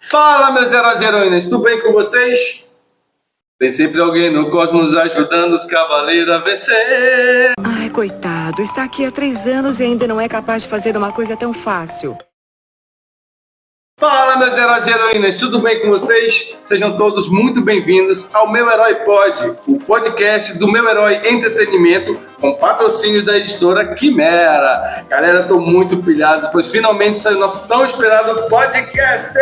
Fala, meus heróis e heroínas, tudo bem com vocês? Tem sempre alguém no cosmos ajudando os cavaleiros a vencer. Ai, coitado, está aqui há 3 anos e ainda não é capaz de fazer uma coisa tão fácil. Fala, meus heróis e heroínas, tudo bem com vocês? Sejam todos muito bem-vindos ao Meu Herói Pod, o podcast do Meu Herói Entretenimento, com patrocínio da editora Quimera. Galera, tô muito pilhado, pois finalmente saiu o nosso tão esperado podcast!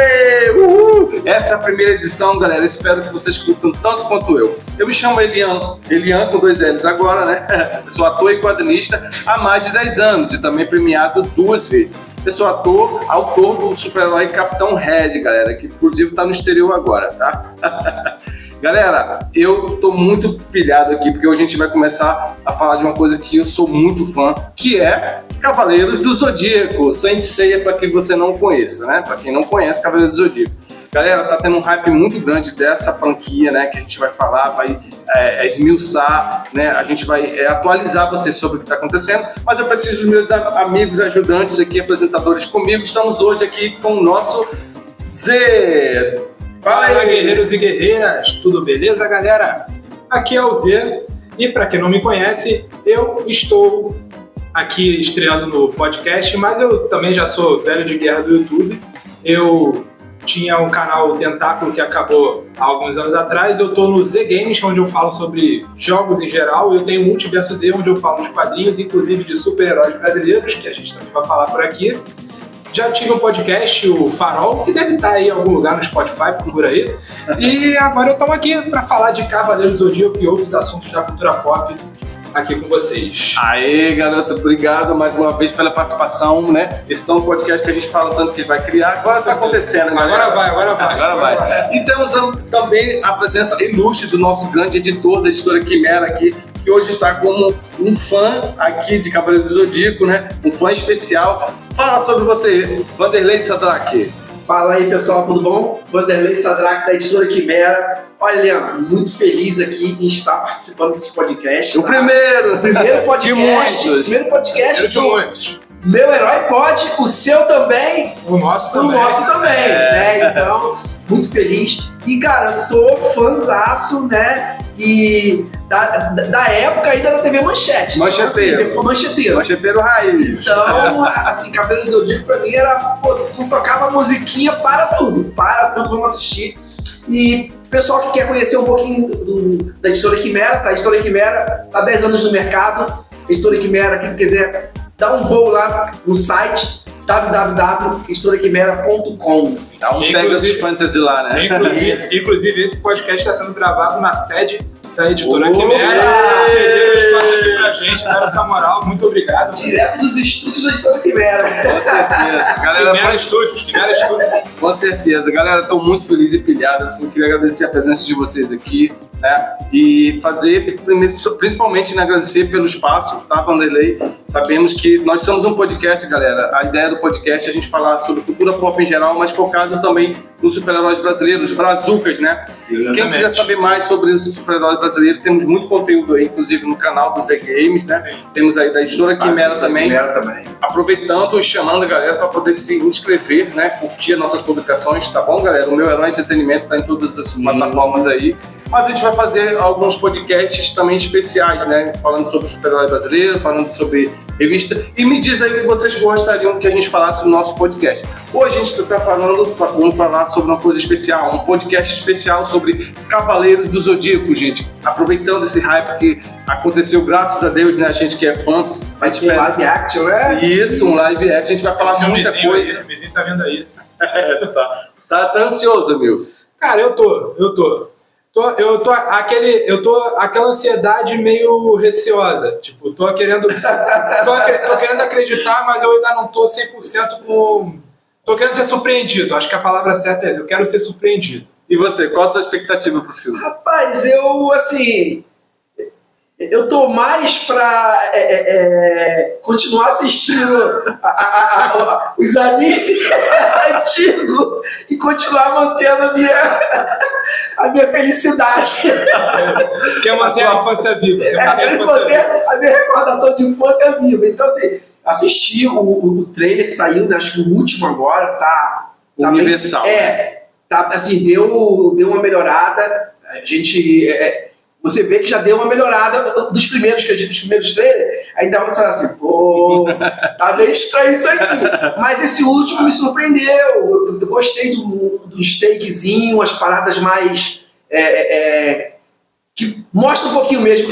Uhul! Essa é a primeira edição, galera, espero que vocês curtam tanto quanto eu. Eu me chamo Elian com 2 L's agora, né? Eu sou ator e quadrinista há mais de 10 anos e também premiado 2 vezes. Eu sou autor do super-herói Capitão Red, galera, que inclusive tá no exterior agora, tá? Galera, eu tô muito pilhado aqui, porque hoje a gente vai começar a falar de uma coisa que eu sou muito fã, que é Cavaleiros do Zodíaco, Saint Seiya, para quem você não conheça, né? Para quem não conhece Cavaleiros do Zodíaco. Galera, tá tendo um hype muito grande dessa franquia, né? Que a gente vai falar, vai esmiuçar, né? A gente vai atualizar vocês sobre o que está acontecendo, mas eu preciso dos meus amigos ajudantes aqui, apresentadores comigo. Estamos hoje aqui com o nosso Z. Fala, guerreiros e guerreiras, tudo beleza, galera? Aqui é o Z, e para quem não me conhece, eu estou aqui estreando no podcast, mas eu também já sou velho de guerra do YouTube. Eu tinha um canal Tentáculo que acabou há alguns anos atrás. Eu tô no Z Games, onde eu falo sobre jogos em geral. Eu tenho o Multiverso Z, onde eu falo de quadrinhos, inclusive de super-heróis brasileiros, que a gente também vai falar por aqui. Já tive um podcast, o Farol, que deve estar aí em algum lugar no Spotify, procura aí. E agora eu estou aqui para falar de Cavaleiros do Zodíaco e outros assuntos da cultura pop aqui com vocês. Aê, garoto, obrigado mais uma vez pela participação, né? Esse é um podcast que a gente fala tanto que vai criar, agora está acontecendo, galera. Agora vai. E temos também a presença ilustre do nosso grande editor da editora Quimera aqui, que hoje está como um fã aqui de Cavaleiro do Zodíaco, né? Um fã especial. Fala sobre você, Vanderlei Sadraque. Fala aí, pessoal, tudo bom? Vanderlei Sadraque da editora Quimera. Olha, Leandro, muito feliz aqui em estar participando desse podcast. O primeiro podcast. De muitos. Primeiro podcast de muitos. Meu Herói Pod, o seu também. O nosso também. Né? Então, muito feliz. E, cara, eu sou fãzaço, né? E da época ainda da TV Manchete. Mancheteiro raiz. Então, assim, Cavaleiros do Zodíaco pra mim era, tu tocava musiquinha para tudo, vamos assistir. E pessoal que quer conhecer um pouquinho da editora Quimera, tá? A editora Quimera tá há 10 anos no mercado. A editora Quimera, quem quiser, dá um voo lá no site www.editoraquimera.com. Dá um Pegasus Fantasy lá, né? Inclusive, esse podcast está sendo gravado na sede da editora Quimera. Cederam o espaço aqui pra gente, deram essa moral. Muito obrigado. Direto dos estúdios da editora Quimera. Com certeza. Galera, Quimera Studios. Com certeza. Galera, estou muito feliz e pilhado. Assim, queria agradecer a presença de vocês aqui, né? E fazer, principalmente, né, agradecer pelo espaço, tá, Vanderlei? Sabemos que nós somos um podcast, galera. A ideia do podcast é a gente falar sobre cultura pop em geral, mas focado também nos super-heróis brasileiros, brazucas, né? Sim, quem quiser saber mais sobre os super-heróis brasileiros, temos muito conteúdo aí, inclusive no canal do Z Games, né? Sim. Temos aí da editora Quimera também. Aproveitando e chamando a galera para poder se inscrever, né? Curtir as nossas publicações, tá bom, galera? O Meu Herói Entretenimento tá em todas as plataformas aí. Mas a gente vai fazer alguns podcasts também especiais, né? Falando sobre super-herói brasileiro, falando sobre revista. E me diz aí o que vocês gostariam que a gente falasse no nosso podcast. Hoje a gente vamos falar sobre uma coisa especial, um podcast especial sobre Cavaleiros do Zodíaco, gente. Aproveitando esse hype que aconteceu, graças a Deus, né? A gente que é fã. Vai ter live action, né? Isso, um live action. A gente vai falar muita coisa. O vizinho tá vendo aí. Tá ansioso, meu? Cara, eu tô aquela ansiedade meio receosa. Tipo, tô querendo acreditar, mas eu ainda não tô 100% com... Tô querendo ser surpreendido. Acho que a palavra certa é essa. Eu quero ser surpreendido. E você, qual a sua expectativa pro filme? Rapaz, eu tô mais pra continuar assistindo os animes antigos e continuar mantendo a minha felicidade. Quer manter a infância viva. A minha recordação de infância viva. Então, assim, assisti o trailer que saiu, né, acho que o último agora, tá Universal. tá, assim, deu uma melhorada. A gente... você vê que já deu uma melhorada dos primeiros trailers. Ainda você fala assim, pô, tá meio estranho isso aqui. Mas esse último me surpreendeu. Eu gostei do steakzinho, as paradas mais... que mostra um pouquinho mesmo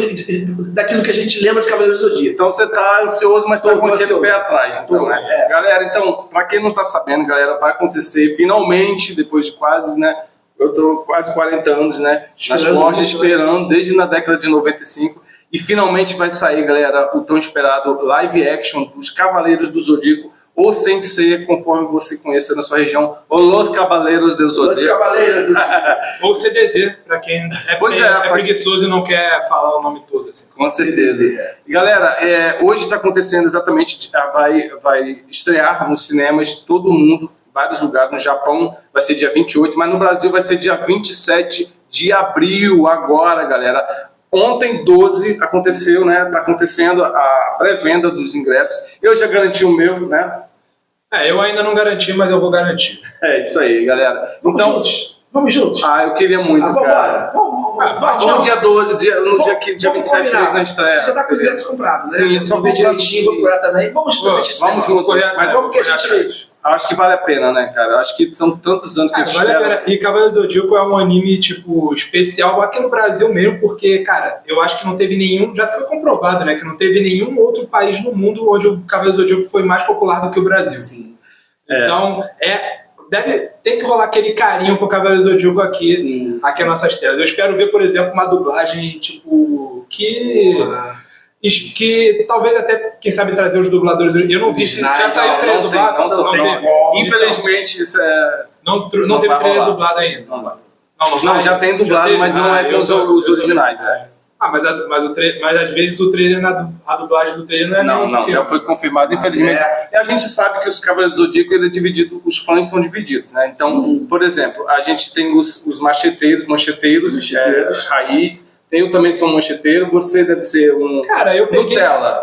daquilo que a gente lembra de Cavaleiros do Zodíaco. Então você tá ansioso, mas tá com aquele ansioso. pé atrás. Então, né? Galera, então, pra quem não tá sabendo, galera, vai acontecer finalmente, depois de quase, né? Eu tô quase 40 anos, né? Nas costas, esperando, desde na década de 95. E finalmente vai sair, galera, o tão esperado live action dos Cavaleiros do Zodíaco, ou sem ser, conforme você conheça na sua região, Los Cavaleiros do Zodíaco. Os Cavaleiros. Ou CDZ, pra quem é preguiçoso e não quer falar o nome todo. Assim. Com certeza. E, galera, hoje está acontecendo exatamente, vai estrear nos cinemas todo mundo, vários lugares. No Japão vai ser dia 28, mas no Brasil vai ser dia 27 de abril agora, galera. Ontem, 12, aconteceu, né? Tá acontecendo a pré-venda dos ingressos. Eu já garanti o meu, né? Eu ainda não garanti, mas eu vou garantir. É isso aí, galera. Vamos juntos. Eu queria muito, cara. Vamos. Dia 12, dia 27 na estreia. Você já tá com o ingresso comprado, né? Sim, só ver direitinho, vou procurar também. Vamos junto. Mas vamos que a gente... Acho que vale a pena, né, cara? Acho que são tantos anos que a gente vale a pena. E Cavaleiros do Zodíaco é um anime, tipo, especial aqui no Brasil mesmo, porque, cara, eu acho que não teve nenhum... Já foi comprovado, né? Que não teve nenhum outro país no mundo onde o Cavaleiros do Zodíaco foi mais popular do que o Brasil. Sim. Então, tem que rolar aquele carinho com o Cavaleiros do Zodíaco aqui nas nossas telas. Eu espero ver, por exemplo, uma dublagem, tipo, que talvez até, quem sabe, trazer os dubladores. Eu não vi se já saiu trailer dublado. Não teve. Infelizmente, isso é... Não teve trailer dublado ainda. Não, já tem dublado, mas não é com os originais. Mas às vezes o trailer, a dublagem do trailer não é... Não, já foi confirmado, infelizmente. E a gente sabe que os Cavaleiros do Zodíaco, ele é dividido, os fãs são divididos, né? Então, por exemplo, a gente tem os macheteiros, raiz. Eu também sou mancheteiro, você deve ser um... Cara, eu Nutella.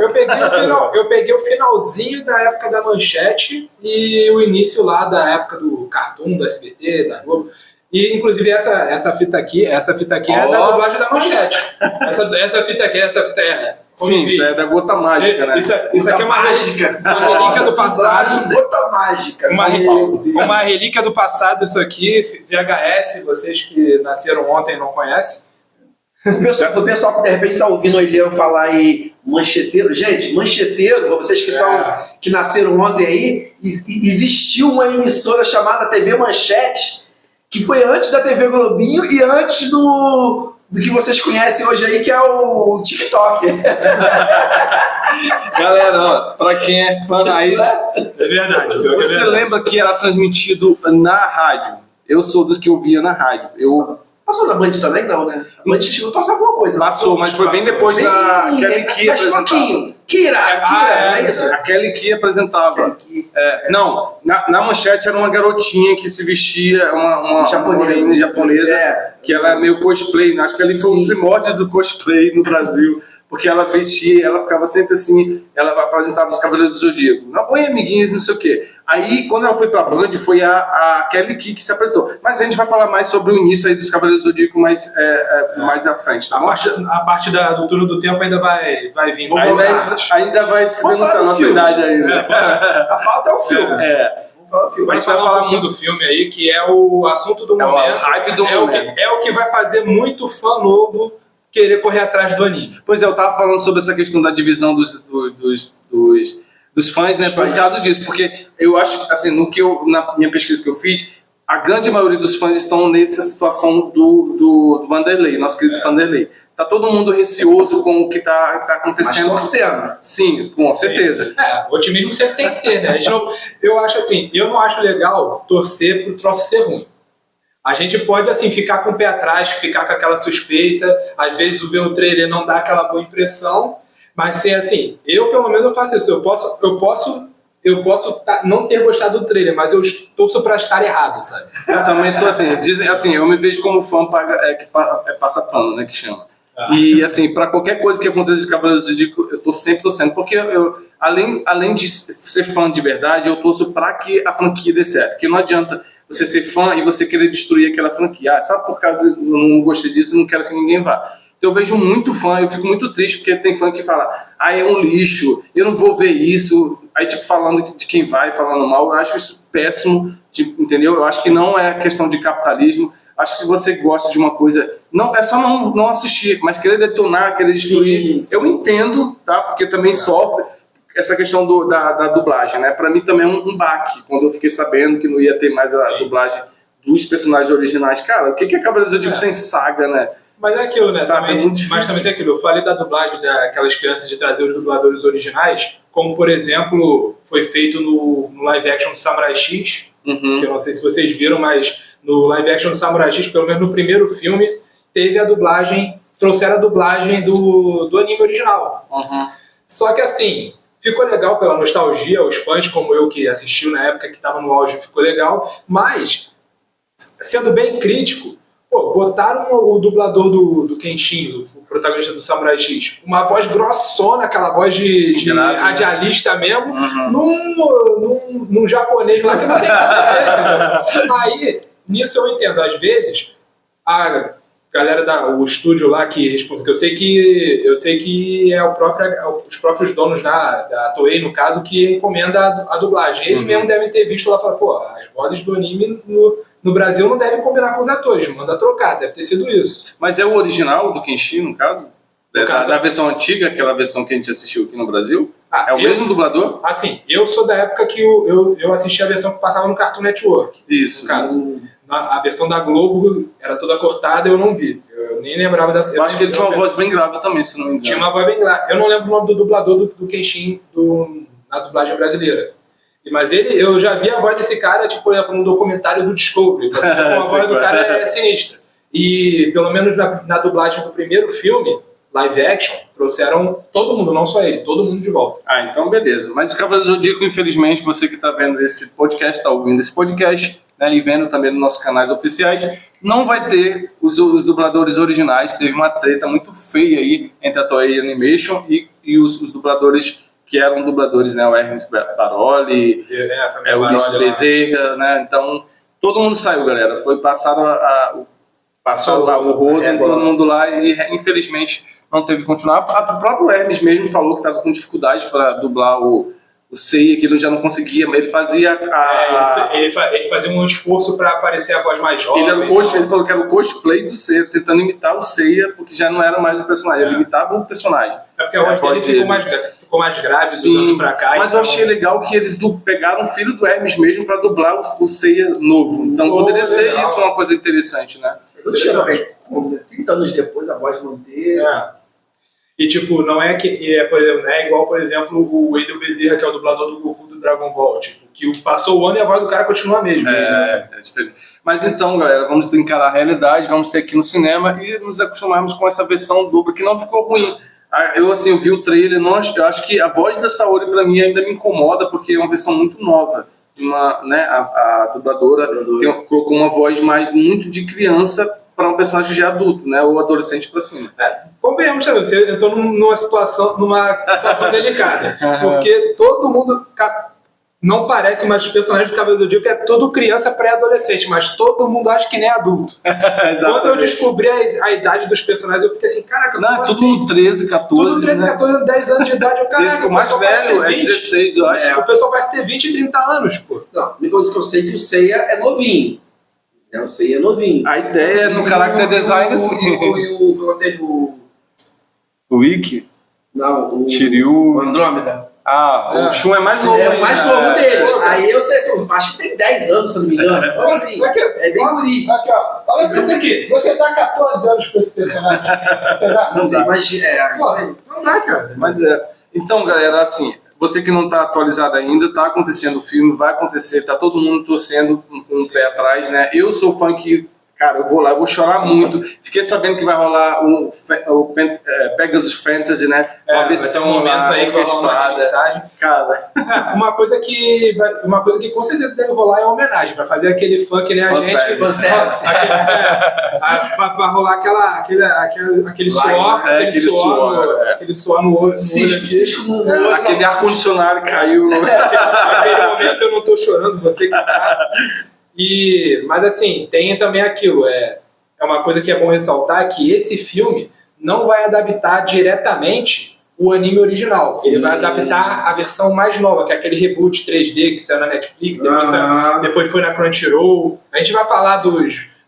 peguei o finalzinho da época da Manchete e o início lá da época do Cartoon, do SBT, da Globo. E, inclusive, essa fita aqui é da dublagem da Manchete. Essa fita é... Sim, isso é da Gota Mágica, né? Isso aqui é uma mágica. Uma relíquia do passado. Gota Mágica. Uma relíquia do passado, isso aqui. VHS, vocês que nasceram ontem e não conhecem. O pessoal que de repente está ouvindo eu falar aí mancheteiro, gente, mancheteiro, vocês que nasceram ontem aí, existiu uma emissora chamada TV Manchete, que foi antes da TV Globinho e antes do que vocês conhecem hoje aí, que é o TikTok. Galera, ó, pra quem é fã raiz, é verdade. Você lembra que era transmitido na rádio? Eu sou dos que ouvia na rádio. Passou na Band também? Não, né? A Band não passou alguma coisa. Passou, mas foi bem depois da Kelly Key apresentava. Kira, é isso? A Kelly Key apresentava. Não, na Manchete era uma garotinha que se vestia, uma japonesa, que ela é meio cosplay, né? Acho que ali foi o primórdio do cosplay no Brasil. Porque ela vestia, ela ficava sempre assim, ela apresentava os Cavaleiros do Zodíaco. Oi, amiguinhos, não sei o quê. Aí, quando ela foi pra Band, foi a Kelly Key que se apresentou. Mas a gente vai falar mais sobre o início aí dos Cavaleiros do Zodíaco mais à frente, tá bom? A parte do turno do tempo ainda vai vir. Ainda vai se denunciar a nossa idade ainda. A pauta é o filme. A gente vai falar muito do filme aí, que é o assunto do momento. O hype do momento. É o que vai fazer muito fã novo querer correr atrás do anime. Pois é, eu tava falando sobre essa questão da divisão dos fãs, né, por causa disso, porque eu acho, assim, na minha pesquisa que eu fiz, a grande maioria dos fãs estão nessa situação do Vanderlei, nosso querido Vanderlei. Tá todo mundo receoso com o que tá acontecendo. Mas torcendo. Sim, com certeza. Otimismo sempre tem que ter, né? Eu acho assim, eu não acho legal torcer pro troço ser ruim. A gente pode, assim, ficar com o pé atrás, ficar com aquela suspeita, às vezes ver o trailer não dá aquela boa impressão, mas assim, eu pelo menos eu faço isso, eu posso não ter gostado do trailer, mas eu torço pra estar errado, sabe? Eu também sou assim, eu me vejo como fã que passa pano, né, que chama. E assim, pra qualquer coisa que aconteça de Cavaleiros do Zodíaco, eu tô sempre torcendo, porque além de ser fã de verdade, eu torço para que a franquia dê certo. Porque não adianta você ser fã e você querer destruir aquela franquia. Sabe por causa eu não gostei disso, não quero que ninguém vá. Então eu vejo muito fã, eu fico muito triste porque tem fã que fala, é um lixo, eu não vou ver isso. Aí, tipo, falando de quem vai, falando mal, eu acho isso péssimo, tipo, entendeu? Eu acho que não é questão de capitalismo. Acho que se você gosta de uma coisa, não é só não assistir, mas querer detonar, querer destruir. Sim. Eu entendo, tá? Porque também sofre essa questão da dublagem, né? Pra mim também é um baque, quando eu fiquei sabendo que não ia ter mais a dublagem dos personagens originais. Cara, o que é Cavaleiros do Zodíaco sem saga, né? Mas é aquilo, né? Sabe, também, mas também tem aquilo. Eu falei da dublagem daquelas crianças de trazer os dubladores originais, como, por exemplo, foi feito no live action do Samurai X, que eu não sei se vocês viram, mas no live action do Samurai X, pelo menos no primeiro filme, teve a dublagem, trouxeram a dublagem do anime original. Só que assim, ficou legal pela nostalgia, os fãs como eu que assistiu na época que estava no auge, ficou legal, mas, sendo bem crítico, botaram o dublador do Kenshin, o protagonista do Samurai X, uma voz grossona, aquela voz de radialista mesmo, num japonês lá que não tem nada a ver. Aí, nisso eu entendo, às vezes, a galera o estúdio lá que responde, que eu sei que é os próprios donos da Toei, no caso, que encomenda a dublagem. Ele mesmo deve ter visto lá e falar, as vozes do anime no Brasil não devem combinar com os atores, manda trocar, deve ter sido isso. Mas é o original do Kenshin, no caso? Da versão antiga, aquela versão que a gente assistiu aqui no Brasil? É o mesmo dublador? Assim, eu sou da época que eu assisti a versão que passava no Cartoon Network. Isso. No caso. A versão da Globo era toda cortada, eu não vi. Eu nem lembrava dessa. Eu acho que ele tinha uma voz bem grave também, se não me engano. Tinha uma voz bem grave. Eu não lembro o nome do dublador do Kenshin na dublagem brasileira. Mas eu já vi a voz desse cara, tipo, por exemplo, no documentário do Discovery. A voz do cara é sinistra. E, pelo menos na dublagem do primeiro filme, live action, trouxeram todo mundo, não só ele, todo mundo de volta. Então beleza. Mas o Cavaleiro do Zodíaco, infelizmente, você que está vendo esse podcast, está ouvindo esse podcast, né, e vendo também nos nossos canais oficiais, não vai ter os dubladores originais. Teve uma treta muito feia aí entre a Toei Animation e os dubladores que eram dubladores, né, o Hermes Baroli, o Luiz Bezerra, né, então todo mundo saiu, galera, passaram o rodo, todo mundo lá, e infelizmente não teve que continuar. O próprio Hermes mesmo falou que estava com dificuldade para dublar o Seiya, que ele já não conseguia, ele fazia ele fazia um esforço para aparecer a voz mais jovem. Ele falou que era o cosplay do Seiya, tentando imitar o Seiya, porque já não era mais o personagem, ele imitava o personagem. Porque a voz dele ficou mais grave dos anos pra cá. Mas eu achei legal que eles pegaram o filho do Hermes mesmo para dublar o Seiya novo. Então poderia ser isso uma coisa interessante, né? Eu não sei, 30 anos depois a voz manter. E tipo, não é que, por exemplo, não é igual, por exemplo, o Wendell Bezerra, que é o dublador do Goku do Dragon Ball, tipo, que passou o ano e a voz do cara continua a mesma. É diferente. Mas então, galera, vamos encarar a realidade, vamos ter aqui no cinema e nos acostumarmos com essa versão dupla, que não ficou ruim. Eu vi o trailer, eu acho que a voz da Saori pra mim ainda me incomoda, porque é uma versão muito nova. A dubladora colocou uma voz muito de criança para um personagem já adulto, né, ou adolescente para cima. Convenhamos, eu estou numa situação delicada, porque todo mundo não parece mais os personagens do Cavaleiro do Zodíaco, é tudo criança pré-adolescente, mas todo mundo acha que nem adulto. Quando eu descobri a idade dos personagens, eu fiquei assim, caraca, não, tudo 13, 14. Tudo 13, 14, 10 anos de idade. O mais velho é 16, eu acho. O pessoal parece ter 20 e 30 anos, pô. Não, a única coisa que eu sei é que o Seiya é novinho. O Seiya é novinho. A ideia é no character design, assim. O Ikki? Não, o Shiryu. O Andrômeda. O Shun é mais novo. É o mais novo deles. Aí eu sei, acho que tem 10 anos, se não me engano. Então, assim, é bem bonito. Aqui, ó. Olha pra isso aqui. Você dá 14 anos pra esse personagem. Você dá? Não sei, mas não dá, cara. Mas então, galera, assim, você que não está atualizado ainda, está acontecendo o filme, vai acontecer, está todo mundo torcendo com o pé atrás, né? Eu sou fã que Cara, eu vou lá, eu vou chorar muito. Fiquei sabendo que vai rolar o Pegasus Fantasy, né? Uma versão lá orquestrada. Cara. Uma coisa que com certeza deve rolar é a homenagem, pra fazer aquele funk, né? Pra rolar aquele suor no olho. Aquele ar-condicionado caiu. Naquele momento eu não tô chorando, você que tá. Mas assim, tem também aquilo, é uma coisa que é bom ressaltar, que esse filme não vai adaptar diretamente o anime original. Sim. Ele vai adaptar a versão mais nova, que é aquele reboot 3D que saiu na Netflix, depois foi na Crunchyroll. A gente vai falar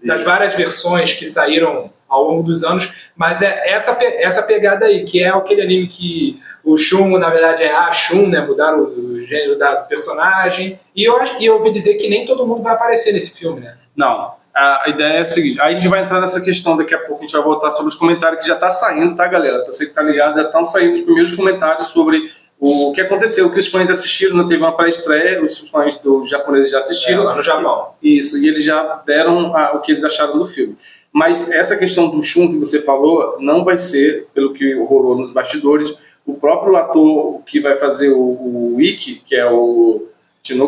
das várias versões que saíram ao longo dos anos, mas é essa pegada aí, que é aquele anime que o Shun, na verdade, é a Shun, né? Mudaram o gênero do personagem. E eu ouvi dizer que nem todo mundo vai aparecer nesse filme, né? Não. A ideia é a seguinte, aí a gente vai entrar nessa questão daqui a pouco, a gente vai voltar sobre os comentários que já tá saindo, tá, galera? Pra você que tá ligado, já estão saindo os primeiros comentários sobre o que aconteceu, o que os fãs assistiram, não teve uma pré-estreia, os fãs dos japoneses já assistiram. Lá no Japão. Isso, e eles já deram o que eles acharam do filme. Mas essa questão do Shun que você falou, não vai ser, pelo que rolou nos bastidores, o próprio ator que vai fazer o Ikki, que é o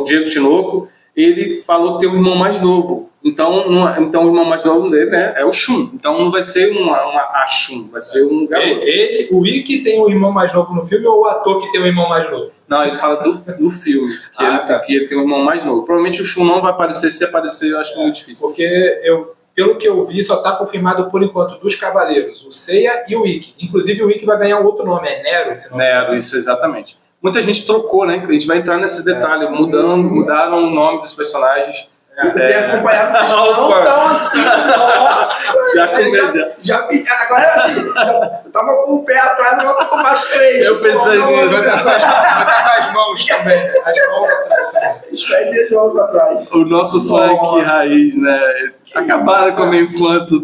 Diego Tinoco, ele falou que tem um irmão mais novo. Então o irmão mais novo dele, né, é o Shun. Então não vai ser a Shun, vai ser um garoto. O Ikki tem um irmão mais novo no filme ou o ator que tem um irmão mais novo? Não, ele fala do filme, que ele tem um irmão mais novo. Provavelmente o Shun não vai aparecer, se aparecer eu acho muito difícil. Porque pelo que eu vi, só está confirmado por enquanto dos Cavaleiros, o Seiya e o Ikki. Inclusive o Ikki vai ganhar outro nome, é Nero esse nome? Nero, isso, exatamente. Muita gente trocou, né? A gente vai entrar nesse detalhe, mudaram o nome dos personagens. Tem acompanhado não tão assim, nossa! Agora assim, eu tava com o pé atrás, agora tô com mais 3. Eu pensei nisso. As mãos também. As mãos atrás. Os pés e as mãos pra trás. O nosso funk raiz, né? Acabaram com a minha infância.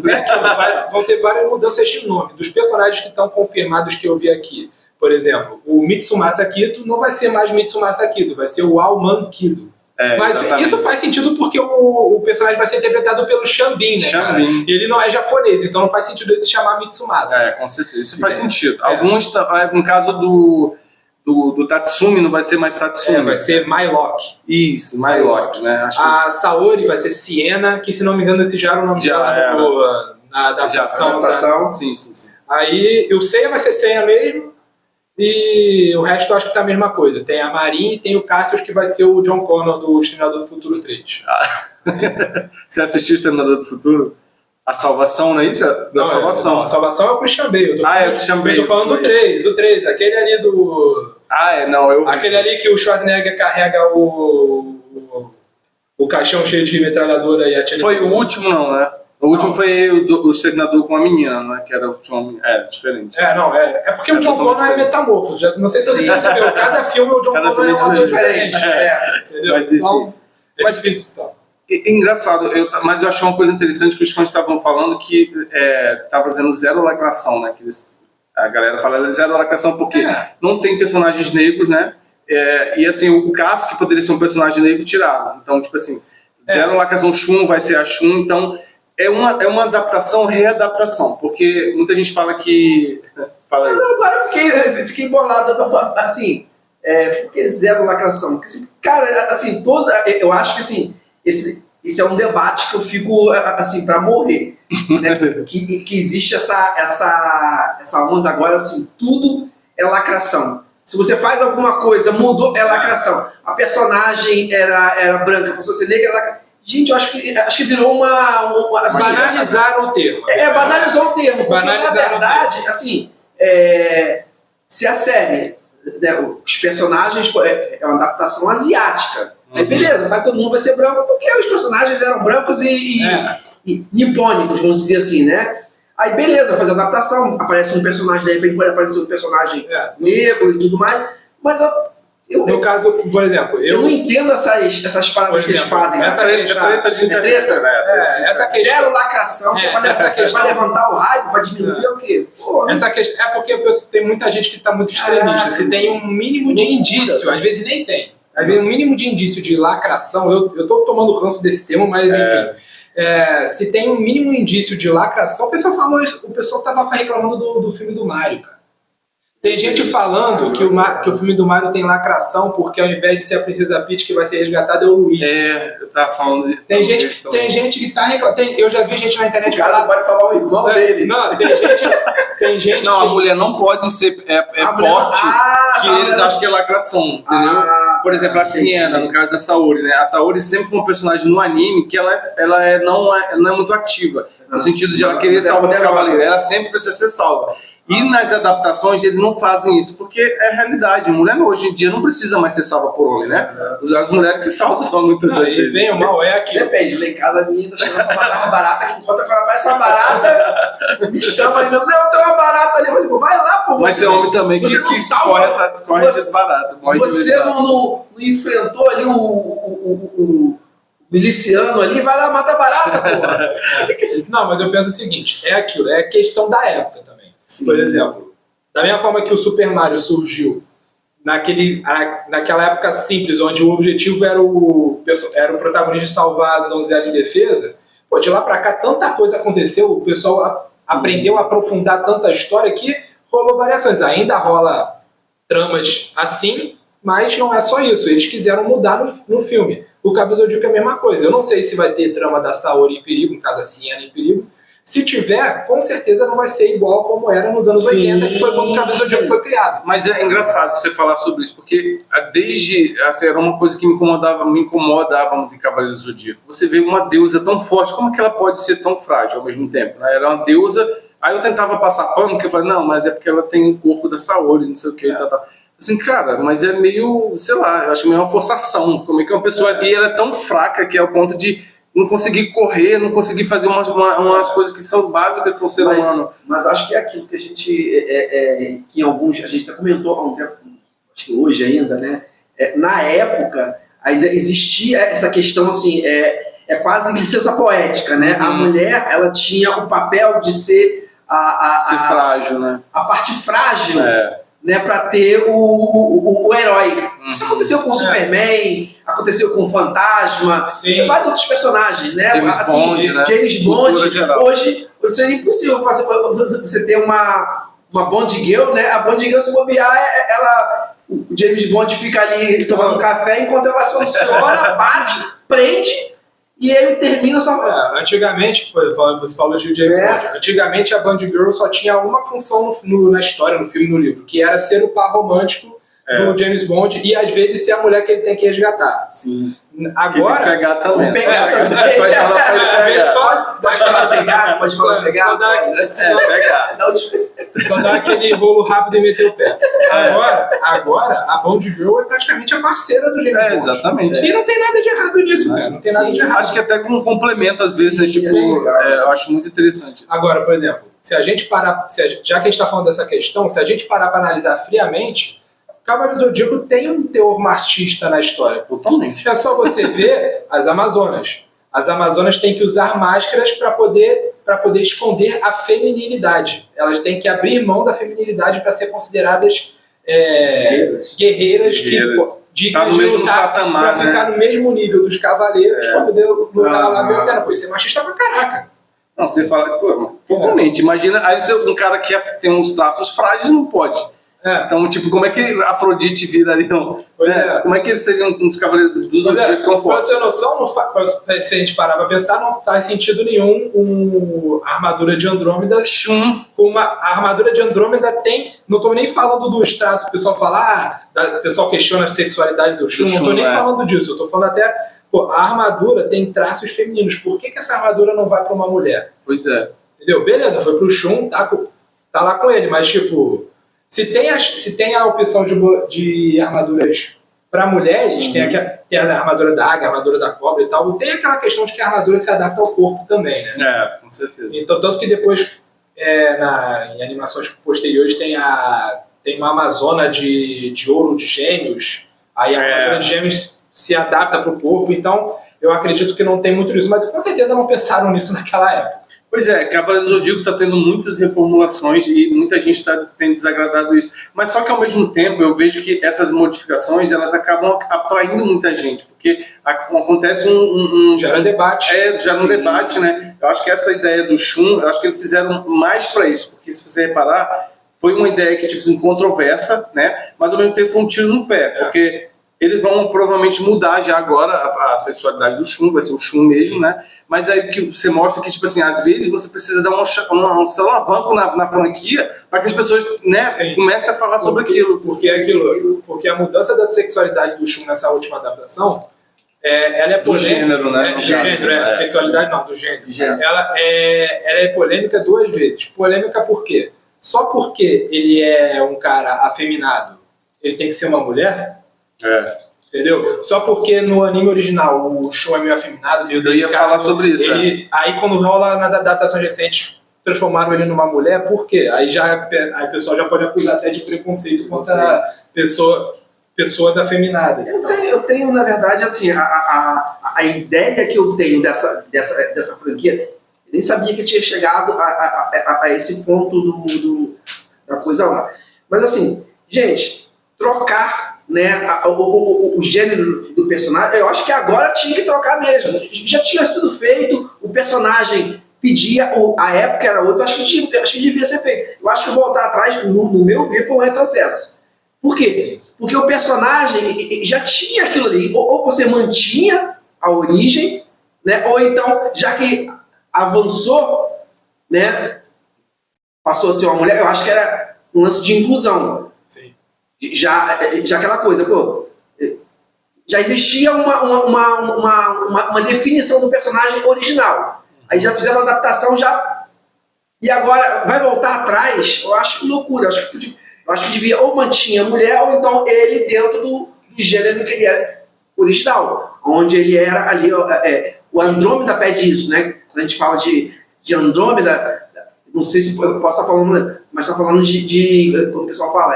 Vão ter várias mudanças de nome. Dos personagens que estão confirmados que eu vi aqui. Por exemplo, o Mitsumasa Kito não vai ser mais Mitsumasa Kito, vai ser o Aoman Kido. Mas exatamente. Isso faz sentido porque o personagem vai ser interpretado pelo Xambin, né, cara? E ele não é japonês, então não faz sentido ele se chamar Mitsumasa. Com certeza. Isso faz sentido. Alguns, no caso do Tatsumi, não vai ser mais Tatsumi. Vai ser Mylock. Isso, Mylock, né? A Saori vai ser Siena, que se não me engano esse já era o nome dela na adaptação. Sim. Aí o Seiya vai ser Seiya mesmo. E o resto eu acho que tá a mesma coisa. Tem a Marin e tem o Cassius, que vai ser o John Connor do Exterminador do Futuro 3. Você assistiu o Exterminador do Futuro? A Salvação, não é isso? Salvação. A Salvação é o Christian Bale. É o Christian Bale. Eu tô falando do 3, aquele ali do... Aquele ali que o Schwarzenegger carrega o caixão cheio de metralhadora e atira. Foi o último, não, né? O último foi o Exterminador com a menina, né? Que era o John. Diferente. É porque o John Connor é metamorfo. Não sei se você percebeu. Cada filme o John Connor é uma diferente. Entendeu? Mas enfim. Então, é difícil. Então. Engraçado, mas eu achei uma coisa interessante que os fãs estavam falando que tá fazendo zero lacração, né? A galera fala zero lacração porque não tem personagens negros, né? E assim, o caso que poderia ser um personagem negro tiraram. Então, tipo assim, zero lacração, Shun vai ser a Shun, então. É uma adaptação, readaptação, porque muita gente fala que... Fala aí. Agora eu fiquei bolado, assim, por que zero lacração? Porque, assim, cara, assim, eu acho que, assim, esse é um debate que eu fico, assim, pra morrer, né? que existe essa onda agora, assim, tudo é lacração. Se você faz alguma coisa, mudou, é lacração. A personagem era branca, a pessoa ser negra, é lacração. Gente, eu acho que virou uma assim, banalizaram o termo. Banalizou o termo. Porque, na verdade, assim, se a série, né, os personagens, é uma adaptação asiática. Aí, beleza, mas todo mundo vai ser branco, porque os personagens eram brancos e nipônicos, vamos dizer assim, né? Aí, beleza, fazer a adaptação, aparece um personagem, de repente pode aparecer um personagem negro e tudo mais, mas... No caso, por exemplo, eu não entendo essas paradas que eles fazem. Essa treta de internet. Essa zero lacração, para levantar o hype, para diminuir o quê? Essa questão é porque tem muita gente que está muito extremista. Se tem um mínimo de indício, às vezes nem tem. Às vezes um mínimo de indício de lacração, eu tô tomando ranço desse termo, mas enfim. se tem um mínimo indício de lacração, o pessoal falou isso, o pessoal tava reclamando do filme do Mario, cara. Tem gente falando que o filme do Mario tem lacração porque ao invés de ser a Princesa Peach que vai ser resgatada é o Luigi. Eu tava falando disso. Tem gente que tá reclamando. Eu já vi gente na internet O cara não pode salvar o irmão dele. Não, tem gente Não, a mulher não pode ser forte que eles acham que é lacração, entendeu? Por exemplo, a Sienna, no caso da Saori, né? A Saori sempre foi uma personagem no anime que ela não é muito ativa. No sentido de ela querer salvar os cavaleiros. Ela sempre precisa ser salva. E nas adaptações eles não fazem isso, porque é a realidade. A mulher hoje em dia não precisa mais ser salva por homem, né? As mulheres que salvam são muitas das vezes. Bem ou mal é aqui. Depende, lá em casa a menina chama pra matar uma barata, que enquanto ela aparece uma barata, me chama ainda. Não, tem uma barata ali. Eu falei, vai lá, pô. Mas tem homem também que corre de barata. Você não enfrentou ali o miliciano ali, vai lá, mata a barata, pô. Não, mas eu penso o seguinte, é aquilo, é questão da época também. Sim. Por exemplo, da mesma forma que o Super Mario surgiu naquela época simples, onde o objetivo era o protagonista salvar a donzela em defesa, pô, de lá pra cá tanta coisa aconteceu, o pessoal aprendeu a aprofundar tanta história que rolou variações. Ainda rola tramas assim, mas não é só isso, eles quiseram mudar no filme. O Cavaleiros do Zodíaco é a mesma coisa. Eu não sei se vai ter trama da Saori em perigo, no caso a Sienna em perigo. Se tiver, com certeza não vai ser igual como era nos anos 80, que foi quando o Cavaleiros do Zodíaco foi criado. Mas é engraçado você falar sobre isso, porque desde, era uma coisa que me incomodava de Cavaleiros do Zodíaco. Você vê uma deusa tão forte, como que ela pode ser tão frágil ao mesmo tempo? Né? Ela é uma deusa, aí eu tentava passar pano, porque eu falei, não, mas é porque ela tem o corpo da Saori, não sei o que, tal. Assim, cara, mas é meio, sei lá, eu acho meio uma forçação. Como é que uma pessoa... E ela é tão fraca que é ao ponto de não conseguir correr, não conseguir fazer umas coisas que são básicas para o ser humano. Mas acho que é aquilo que a gente... que alguns... A gente até comentou há um tempo, acho que hoje ainda, né? Na época, ainda existia essa questão, assim, quase licença poética, né? A mulher, ela tinha o papel de ser... ser frágil, né? A parte frágil... Né, para ter o herói. Isso aconteceu com o Superman, aconteceu com o Fantasma, e vários outros personagens, né? James Bond. Hoje seria impossível você ter uma Bond Girl, né? A Bond Girl, se bobear, o James Bond fica ali tomando café enquanto ela soluciona, bate, prende. E ele termina só... Antigamente, você falou de James Bond, antigamente a Bond Girl só tinha uma função na história, no filme, no livro, que era ser o par romântico do James Bond e às vezes ser a mulher que ele tem que resgatar. Sim. Agora... Que pegar também. Só dá aquele rolo rápido e meter o pé. Agora, a Bond Girl é praticamente a parceira do James Bond. Exatamente. E não tem nada de errado nisso, cara. Não tem nada de errado. Acho que até com um complemento, às vezes, né? Tipo, eu acho muito interessante isso. Agora, por exemplo, já que a gente está falando dessa questão, se a gente parar para analisar friamente, Cavaleiros do Zodíaco tem um teor machista na história. Totalmente. É só você ver as Amazonas. As Amazonas têm que usar máscaras para poder esconder a feminilidade. Elas têm que abrir mão da feminilidade para ser consideradas guerreiras que dignas de lutar, para ficar no mesmo nível dos cavaleiros, para poder lutar lá dentro. Pô, isso é machista pra caraca. Não, você fala, totalmente. Imagina, aí um cara que tem uns traços frágeis não pode. Então, tipo, como é que Afrodite viraria? Como é que seriam uns cavaleiros do Zodíaco tão fortes? Pra ter noção, se a gente parar pra pensar, não faz sentido nenhum a armadura de Andrômeda. A armadura de Andrômeda tem... Não tô nem falando dos traços, o pessoal fala, o pessoal questiona a sexualidade do Shun, não tô nem falando disso, eu tô falando até... Pô, a armadura tem traços femininos, por que essa armadura não vai pra uma mulher? Pois é. Entendeu? Beleza, foi pro Shun, tá lá com ele, mas tipo... Se tem a opção de armaduras para mulheres, tem a armadura da águia, a armadura da cobra e tal, tem aquela questão de que a armadura se adapta ao corpo também, né? Com certeza. Então, tanto que depois, em animações posteriores, tem uma Amazona de ouro de gêmeos, aí a armadura de gêmeos se adapta para o corpo, então eu acredito que não tem muito isso, mas com certeza não pensaram nisso naquela época. Pois é, Cavaleiro do Zodíaco está tendo muitas reformulações e muita gente tem desagradado isso. Mas só que ao mesmo tempo eu vejo que essas modificações elas acabam atraindo muita gente, porque acontece gera debate. Gera um debate, né? Eu acho que essa ideia do Shun, eu acho que eles fizeram mais para isso, porque se você reparar, foi uma ideia que tipo assim, controversa, né? Mas ao mesmo tempo foi um tiro no pé, porque eles vão provavelmente mudar já agora a sexualidade do Shun, vai ser o Shun mesmo, né? Mas aí que você mostra que, tipo assim, às vezes você precisa dar um alavanco na franquia para que as pessoas, né, comecem a falar sobre aquilo. Porque a mudança da sexualidade do Shun nessa última adaptação, ela é polêmica. Do gênero, né? Do gênero, sexualidade não, do gênero. Ela é polêmica 2 vezes. Polêmica por quê? Só porque ele é um cara afeminado, ele tem que ser uma mulher? Entendeu? Só porque no anime original o Shun é meio afeminado, meio eu ia falar sobre isso. Aí quando rola nas adaptações recentes, transformaram ele numa mulher, por quê? Aí o pessoal já pode acusar até de preconceito contra a pessoa afeminada. Eu tenho, na verdade, assim, a ideia que eu tenho dessa franquia, eu nem sabia que tinha chegado a esse ponto da coisa lá. Mas assim, gente, trocar, né, o gênero do personagem, eu acho que agora tinha que trocar mesmo. Já tinha sido feito, o personagem pedia, a época era outra, eu acho que devia ser feito. Eu acho que voltar atrás, no meu ver, foi um retrocesso. Por quê? Porque o personagem já tinha aquilo ali. Ou você mantinha a origem, né, ou então, já que avançou, né, passou a ser uma mulher, eu acho que era um lance de inclusão. Sim. Já aquela coisa, pô, já existia uma definição do personagem original. Aí já fizeram uma adaptação, e agora vai voltar atrás. Eu acho loucura. Eu acho que devia ou mantinha a mulher, ou então ele dentro do gênero que ele era original, onde ele era ali, o Andrômeda pede isso, né? Quando a gente fala de Andrômeda, não sei se eu posso estar falando, mas está falando quando o pessoal fala,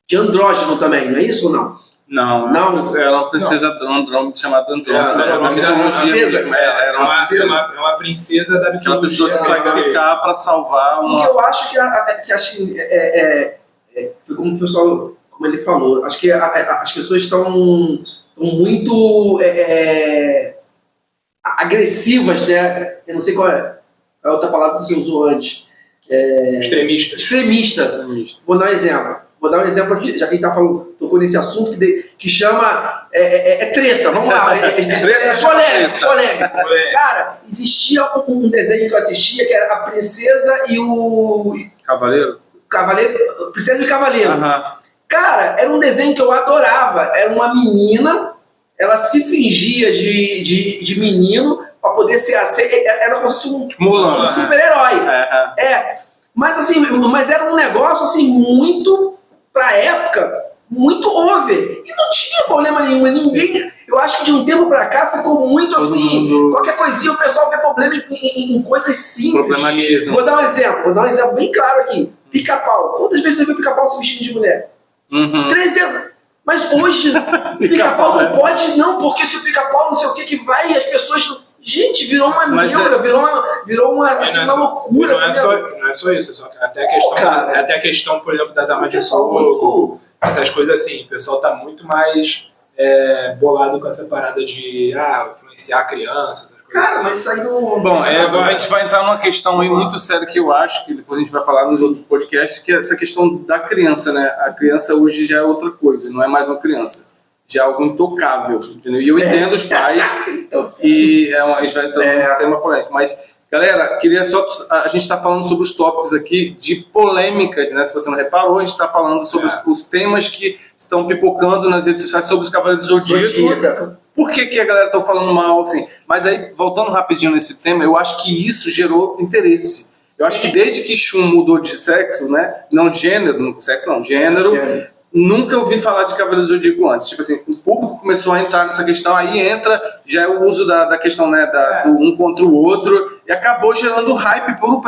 de andrógeno também, não é isso ou não? Não, ela é uma princesa Andrômeda chamada Andrômeda. É uma princesa da mitologia. Aquela pessoa se sacrificar para salvar uma... Porque eu acho que assim, foi como o pessoal, como ele falou, acho que as pessoas estão muito agressivas, né? Eu não sei qual é a outra palavra que você usou antes. Extremista. Vou dar um exemplo aqui, já que a gente tocou nesse assunto que chama treta, vamos lá. Polêmica. Cara, existia um desenho que eu assistia que era a Princesa e o... Cavaleiro? Princesa e Cavaleiro. Uhum. Cara, era um desenho que eu adorava. Era uma menina, ela se fingia de menino para poder ser era como se fosse um super-herói. Mas assim, era um negócio assim muito... pra época, muito over. E não tinha problema nenhum. Ninguém... Eu acho que de um tempo pra cá ficou muito assim... Qualquer coisinha o pessoal vê problema em coisas simples. Problematismo. Vou dar um exemplo bem claro aqui. Pica-pau. Quantas vezes você viu pica-pau se vestindo de mulher? 300. Mas hoje, pica-pau não pode não, porque se o pica-pau não sei o que vai, as pessoas... Gente, virou uma neura, virou uma loucura. Não é só isso, até a questão, por exemplo, da dama de fogo, essas coisas assim, o pessoal tá muito mais bolado com essa parada de influenciar crianças, essas coisas. Cara, assim. mas isso aí não... Bom, a gente vai entrar numa questão aí muito séria que eu acho, que depois a gente vai falar nos outros podcasts, que é essa questão da criança, né? A criança hoje já é outra coisa, não é mais uma criança. Já é algo intocável, entendeu? E eu entendo os pais, e a gente vai entrar num tema polêmico. Mas, galera, queria só... A gente está falando sobre os tópicos aqui de polêmicas, né? Se você não reparou, a gente está falando sobre os temas que estão pipocando nas redes sociais sobre os Cavaleiros do Zodíaco. Por que a galera está falando mal, assim? Mas aí, voltando rapidinho nesse tema, eu acho que isso gerou interesse. Eu acho que desde que Shun mudou de sexo, né? Não gênero, gênero... Nunca ouvi falar de Cavaleiro do Zodíaco antes. Tipo assim, o público começou a entrar nessa questão, aí entra, já é o uso da questão, né, do um contra o outro, e acabou gerando hype por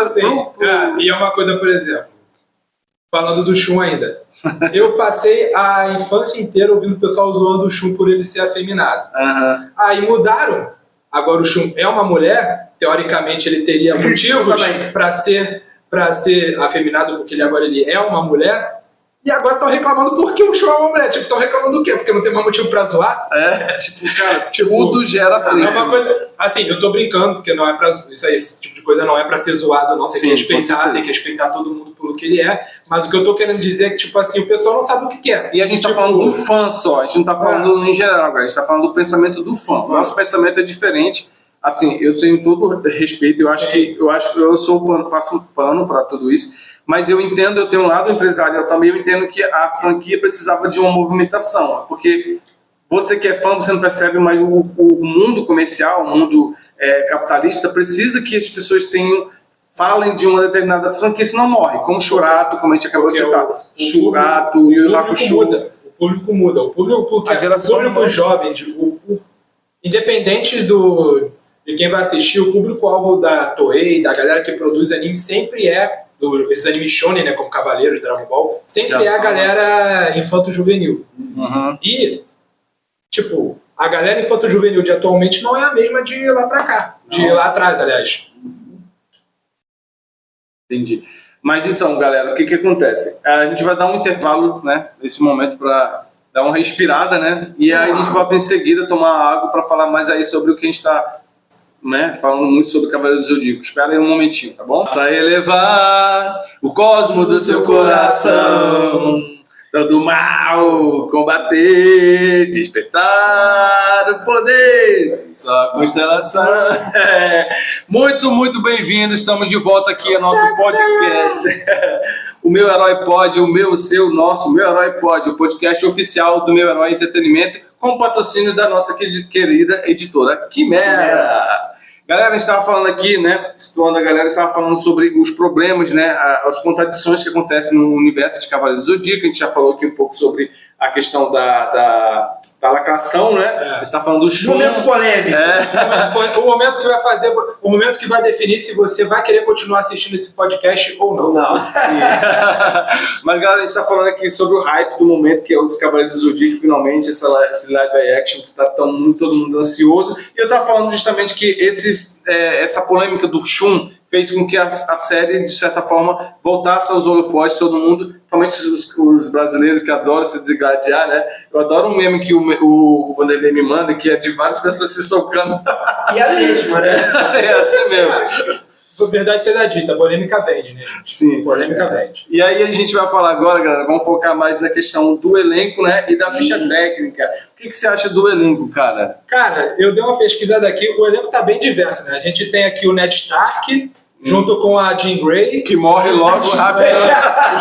E é uma coisa, por exemplo, falando do Shun ainda, eu passei a infância inteira ouvindo o pessoal zoando o Shun por ele ser afeminado. Aí mudaram, Agora o Shun é uma mulher, teoricamente ele teria motivos para ser afeminado, porque ele é uma mulher. E agora estão reclamando porque o Shun é uma mulher. Tipo, estão reclamando do quê? Porque não tem mais motivo pra zoar? Cara, tudo gera treta. É uma coisa... Assim, eu tô brincando, porque não é pra... Esse tipo de coisa não é pra ser zoado, não. Tem que respeitar todo mundo pelo que ele é. Mas o que eu tô querendo dizer é que, tipo assim, o pessoal não sabe o que quer. E a gente tá falando do fã só. A gente não tá falando em geral, cara. A gente tá falando do pensamento do fã. O nosso pensamento é diferente. Assim, eu tenho todo respeito. Eu acho que eu passo um pano pra tudo isso. Mas eu tenho um lado empresarial também, eu entendo que a franquia precisava de uma movimentação, porque você que é fã, você não percebe, mas o mundo comercial, o mundo capitalista, precisa que as pessoas falem de uma determinada franquia, senão morre, como Churato, como a gente acabou de citar, Churato, Yu Yu Hakusho. O público muda, o público jovem, independente de quem vai assistir, o público-alvo da Toei, da galera que produz anime, sempre esses animes shonen, né, como Cavaleiros, Dragon Ball, sempre a galera infanto-juvenil. Uhum. E, tipo, a galera infanto-juvenil de atualmente não é a mesma de lá pra cá, lá atrás, aliás. Entendi. Mas então, galera, o que acontece? A gente vai dar um intervalo, né, nesse momento para dar uma respirada, né, e aí a gente volta em seguida tomar água para falar mais aí sobre o que a gente está falando muito sobre o Cavaleiro do Zodíaco. Espera aí um momentinho, tá bom? Faça elevar o cosmo do seu coração, todo mal combater, despertar o poder, sua constelação. Muito, muito bem-vindo. Estamos de volta aqui ao nosso podcast. O Meu Herói Pod, o meu, seu, nosso Meu Herói Pod, o podcast oficial do Meu Herói Entretenimento, com o patrocínio da nossa querida editora Quimera. Galera, a gente estava falando aqui, né, situando a galera, estava falando sobre os problemas, né, as contradições que acontecem no universo de Cavaleiro do Zodíaco. A gente já falou aqui um pouco sobre a questão da lacração, né? A gente está falando do Shun. Momento polêmico. O momento que vai definir se você vai querer continuar assistindo esse podcast ou não. Mas, galera, a gente está falando aqui sobre o hype do momento, que é os Cavaleiros do Zodíaco, finalmente, esse live action que está todo mundo ansioso. E eu estava falando justamente que essa polêmica do Shun fez com que a série, de certa forma, voltasse aos holofotes, todo mundo, principalmente os brasileiros que adoram se desgladiar, né? Eu adoro um meme que o Vanderlei me manda, que é de várias pessoas se socando. E a mesma, né? É assim mesmo. Verdade seja dita, polêmica vende, né? Sim. Polêmica vende. E aí a gente vai falar agora, galera, vamos focar mais na questão do elenco, né? E da ficha técnica. O que você acha do elenco, cara? Cara, eu dei uma pesquisada aqui, o elenco tá bem diverso, né? A gente tem aqui o Ned Stark, junto com a Jean Grey, que morre logo rápido.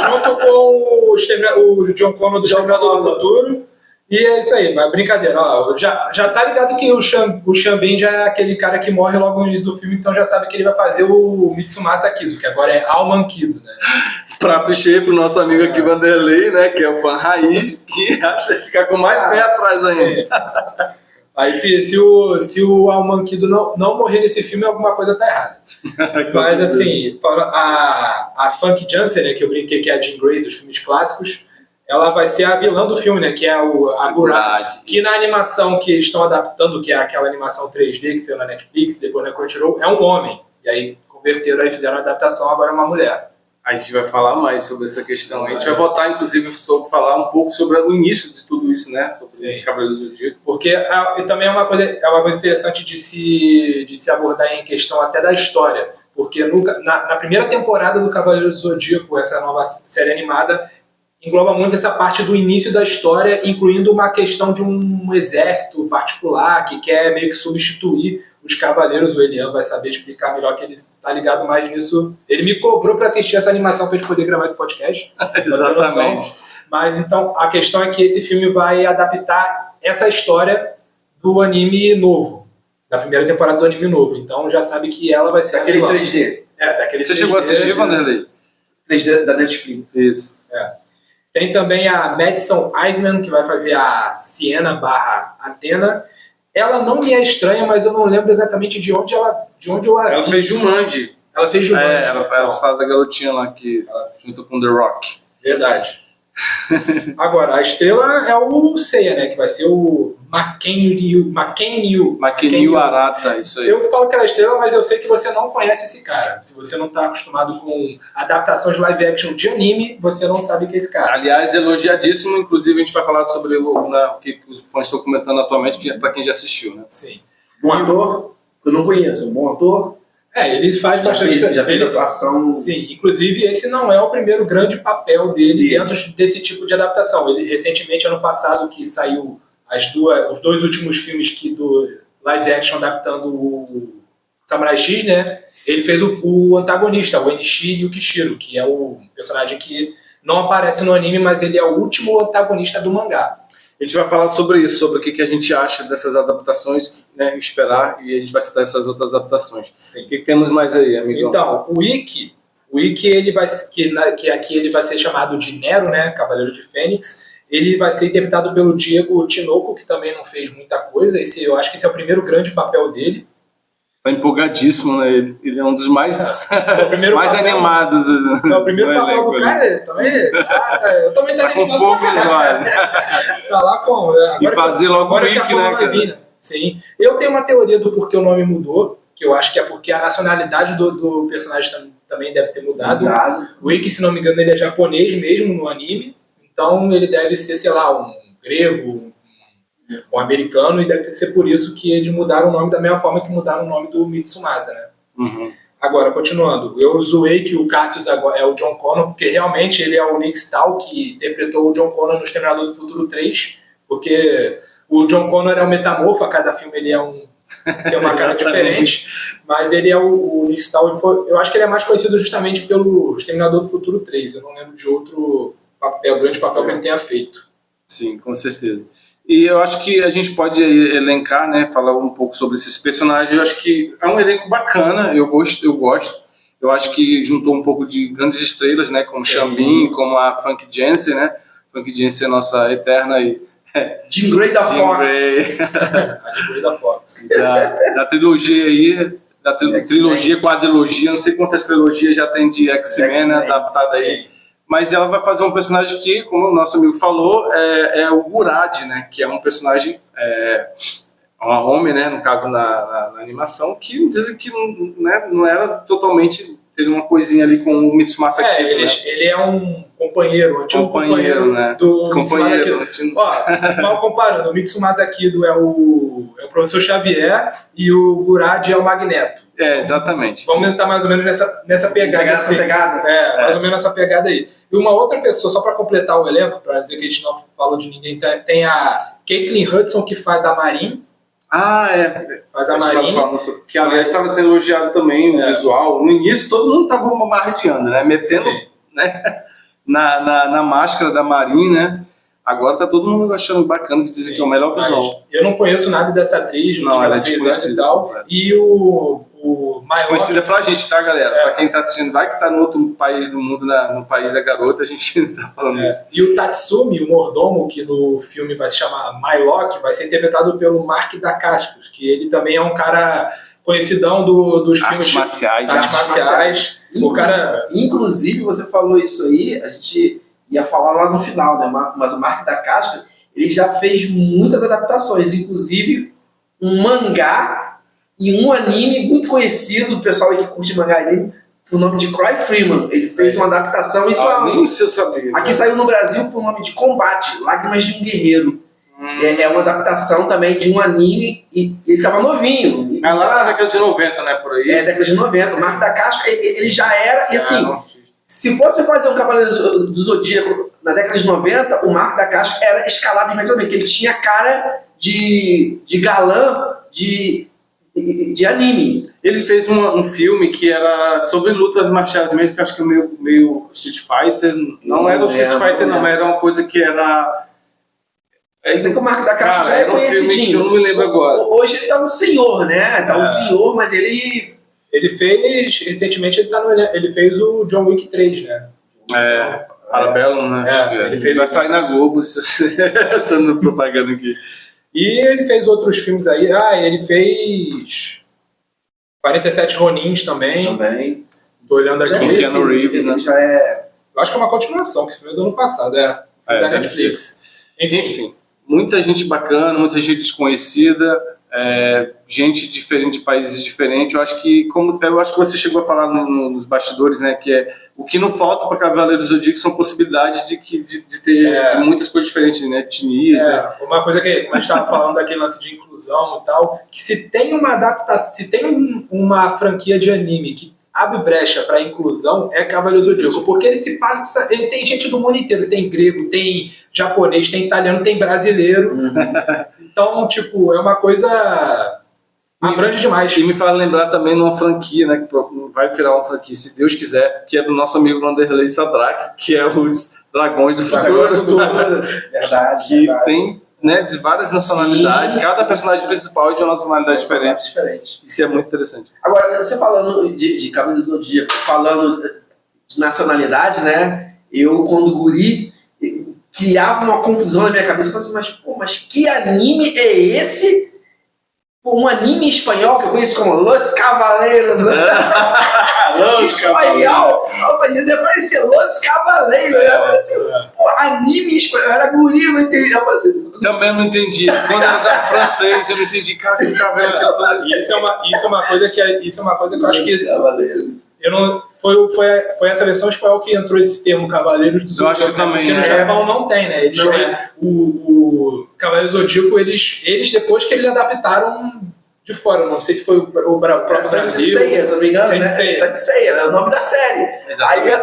Junto com o John Connor do Exterminador do Futuro. E é isso aí, mas brincadeira. Ó, já tá ligado que o Xambin já é aquele cara que morre logo no início do filme, então já sabe que ele vai fazer o Mitsumasa Kido, que agora é Alman Kido, né? Prato cheio pro nosso amigo aqui, Vanderlei, né? Que é o fã raiz, que acha que fica com mais pé atrás ainda. Aí se o Alman Kido não morrer nesse filme, alguma coisa tá errada. Mas assim, a Funky Jansen, né, que eu brinquei que é a Jean Grey dos filmes clássicos, ela vai ser a vilã do filme, né, que é a Gurat, que na animação que estão adaptando, que é aquela animação 3D que saiu na Netflix, depois na Crunchyroll, é um homem. E aí converteram e fizeram a adaptação, agora é uma mulher. A gente vai falar mais sobre essa questão. A gente vai voltar, inclusive, sobre falar um pouco sobre o início de tudo isso, né? Sobre esse Cavaleiros do Zodíaco. Porque também é uma coisa interessante de se abordar em questão até da história. Porque na primeira temporada do Cavaleiros do Zodíaco, essa nova série animada, engloba muito essa parte do início da história, incluindo uma questão de um exército particular que quer meio que substituir os cavaleiros. O Elian vai saber explicar melhor, que ele está ligado mais nisso. Ele me cobrou para assistir essa animação para a gente poder gravar esse podcast. Exatamente. Mas então a questão é que esse filme vai adaptar essa história do anime novo, da primeira temporada do anime novo. Então já sabe que ela vai ser daquele 3D. Daquele 3D. Você chegou a assistir, Vanderlei? 3D da Netflix. Isso. Tem também a Madison Iseman, que vai fazer a Siena / Athena. Ela não me é estranha, mas eu não lembro exatamente de onde eu a vi. Ela fez Jumanji. Ela fez Jumanji. Ela faz a garotinha lá, junto com The Rock. Verdade. Agora, a estrela é o Seiya, né? Que vai ser o Maken Ryu Arata, isso aí. Eu falo que ela é estrela, mas eu sei que você não conhece esse cara. Se você não tá acostumado com adaptações live action de anime, você não sabe que é esse cara. Aliás, elogiadíssimo. Inclusive, a gente vai falar sobre o que os fãs estão comentando atualmente, que é pra quem já assistiu, né? Sim. Bom ator, eu não conheço. Um bom ator. Ele faz bastante... Já fez atuação... Sim, inclusive esse não é o primeiro grande papel dele dentro desse tipo de adaptação. Ele, recentemente, ano passado, que saiu os dois últimos filmes do live action adaptando o Samurai X, né? Ele fez o antagonista, o Enishi Yukishiro, que é o personagem que não aparece no anime, mas ele é o último antagonista do mangá. A gente vai falar sobre isso, sobre o que a gente acha dessas adaptações, né, esperar, e a gente vai citar essas outras adaptações. Sim. O que temos mais aí, amigão? Então, o Ikki ele vai, que aqui ele vai ser chamado de Nero, né, Cavaleiro de Fênix. Ele vai ser interpretado pelo Diego Tinoco, que também não fez muita coisa. Eu acho que esse é o primeiro grande papel dele. Tá empolgadíssimo, né? Ele é um dos mais, mais papel, animados. O primeiro papel do cara, eu também tá com fogo nos olhos. Tá lá com... E fazer logo o Ikki, né, cara? Sim. Eu tenho uma teoria do porquê o nome mudou, que eu acho que é porque a nacionalidade do personagem também deve ter mudado. O Ikki, se não me engano, ele é japonês mesmo no anime, então ele deve ser, sei lá, um grego, um americano, e deve ser por isso que eles mudaram o nome da mesma forma que mudaram o nome do Mitsumasa, né? Uhum. Agora, continuando, eu zoei que o Cassius é o John Connor, porque realmente ele é o Nick Stahl que interpretou o John Connor no Exterminador do Futuro 3, porque o John Connor é um metamorfo, a cada filme ele tem uma cara diferente, mas ele é o Nick Stahl, eu acho que ele é mais conhecido justamente pelo Exterminador do Futuro 3, eu não lembro de outro grande papel que ele tenha feito. Sim, com certeza. E eu acho que a gente pode elencar, né, falar um pouco sobre esses personagens. Eu acho que é um elenco bacana, eu gosto. Eu acho que juntou um pouco de grandes estrelas, né, como Xambin, como a Funk Jensen, né? Funk Jensen é nossa eterna Jean Grey da Fox. A Jean Grey da Fox. Da trilogia aí, trilogia, quadrilogia, não sei quantas trilogias já tem de X-Men, né, adaptada aí. Mas ela vai fazer um personagem que, como o nosso amigo falou, é o Gurad, né? Que é um personagem, um homem, né? No caso, na animação, que dizem que não era totalmente... Teve uma coisinha ali com o Mitsumasa Kido, né? Ele é um companheiro, antigo companheiro, né? Do companheiro. Mal comparando, o Mitsumasa Kido é o professor Xavier e o Gurad é o Magneto. Exatamente. Vamos tentar mais ou menos nessa pegada. Mais ou menos essa pegada aí. E uma outra pessoa, só para completar o elenco, para dizer que a gente não falou de ninguém, tem a Caitlin Hudson, que faz a Marin. Faz a Marin. Que, aliás, estava sendo elogiado também o visual. No início, todo mundo estava bombardeando, né? Metendo, né? na máscara da Marin, né? Agora tá todo mundo achando bacana, que dizem que é o melhor visual. Eu não conheço nada dessa atriz, não, ela é desconhecida e tal. E o desconhecida pra gente, tá, galera? Pra quem tá assistindo, vai que tá no outro país do mundo, no país da garota, a gente não tá falando isso. E o Tatsumi, o mordomo, que no filme vai se chamar Mylock, vai ser interpretado pelo Mark Dacascos, que ele também é um cara conhecidão dos artes filmes marciais. O cara... Inclusive, você falou isso aí, a gente ia falar lá no final, né? Mas o Mark Dacascos, ele já fez muitas adaptações, inclusive um mangá e um anime muito conhecido do pessoal aí que curte mangá e anime, por nome de Cry Freeman. Ele fez uma adaptação, isso eu sabia. Aqui saiu no Brasil por nome de Combate, Lágrimas de um Guerreiro. É uma adaptação também de um anime e ele tava novinho. Lá na década de 90, né, por aí? Década de 90. O Mark Dacascos, ele já era, e assim, se fosse fazer um Cavaleiro do Zodíaco na década de 90, o Mark Dacascos era escalado imediatamente, porque ele tinha cara de galã de anime. Ele fez um filme que era sobre lutas marciais mesmo, que acho que meio Street Fighter. Não era o Street Fighter, não, mas era uma coisa que era... Eu sei que o Mark Dacascos já é conhecidinho. Eu não me lembro agora. Hoje ele tá um senhor, né? Tá um senhor, mas ele... Ele fez, recentemente, ele fez o John Wick 3, né? Parabellum, né? Ele vai sair na Globo, tá dando propaganda aqui. E ele fez outros filmes aí. Ele fez 47 Ronins também. Tô olhando aqui. Com Keanu Reeves, né? Já é... Eu acho que é uma continuação, que esse filme é do ano passado, da Netflix. Enfim, muita gente bacana, muita gente desconhecida, gente diferente de países diferentes. Eu acho que você chegou a falar nos bastidores, né, que o que não falta para Cavaleiros do Zodíaco são possibilidades de ter de muitas coisas diferentes, né, etnias, né? Uma coisa que a gente estava falando daquele lance de inclusão e tal, que se tem uma adaptação, se tem uma franquia de anime que abre brecha para inclusão, é Cavaleiros do Zodíaco, porque ele tem gente do mundo inteiro, tem grego, tem japonês, tem italiano, tem brasileiro. Então, tipo, é uma coisa abrange demais. E me faz lembrar também de uma franquia, né, que vai virar uma franquia, se Deus quiser, que é do nosso amigo Vanderlei Sadrak, que é os Dragões do Futuro. Verdade. Tem, né, de várias nacionalidades. Sim. Cada personagem principal é de uma nacionalidade diferente. Isso é muito interessante. Agora, você falando de Cavaleiros do Zodíaco, falando de nacionalidade, né? Eu, quando guri, criava uma confusão na minha cabeça. Eu falava assim, mas que anime é esse? Um anime espanhol que eu conheço como Los Cavaleiros. Espanhol! Imagina aparecer Los Cavaleiros. Anime espanhol. Era guri, eu não entendi. Também não entendi. Quando era francês, eu não entendi. Cara, que tá vendo? Isso é uma coisa que eu acho que... Cavaleiros. Foi essa versão espanhol que entrou esse termo Cavaleiros do Zodíaco. Eu acho que também. Porque no Japão não tem, né? O Cavaleiros do Zodíaco, eles depois que eles adaptaram de fora, não sei se foi o próprio Brasil. Seiya, se não me engano, né? Seiya, é o nome da série. Exatamente. Aí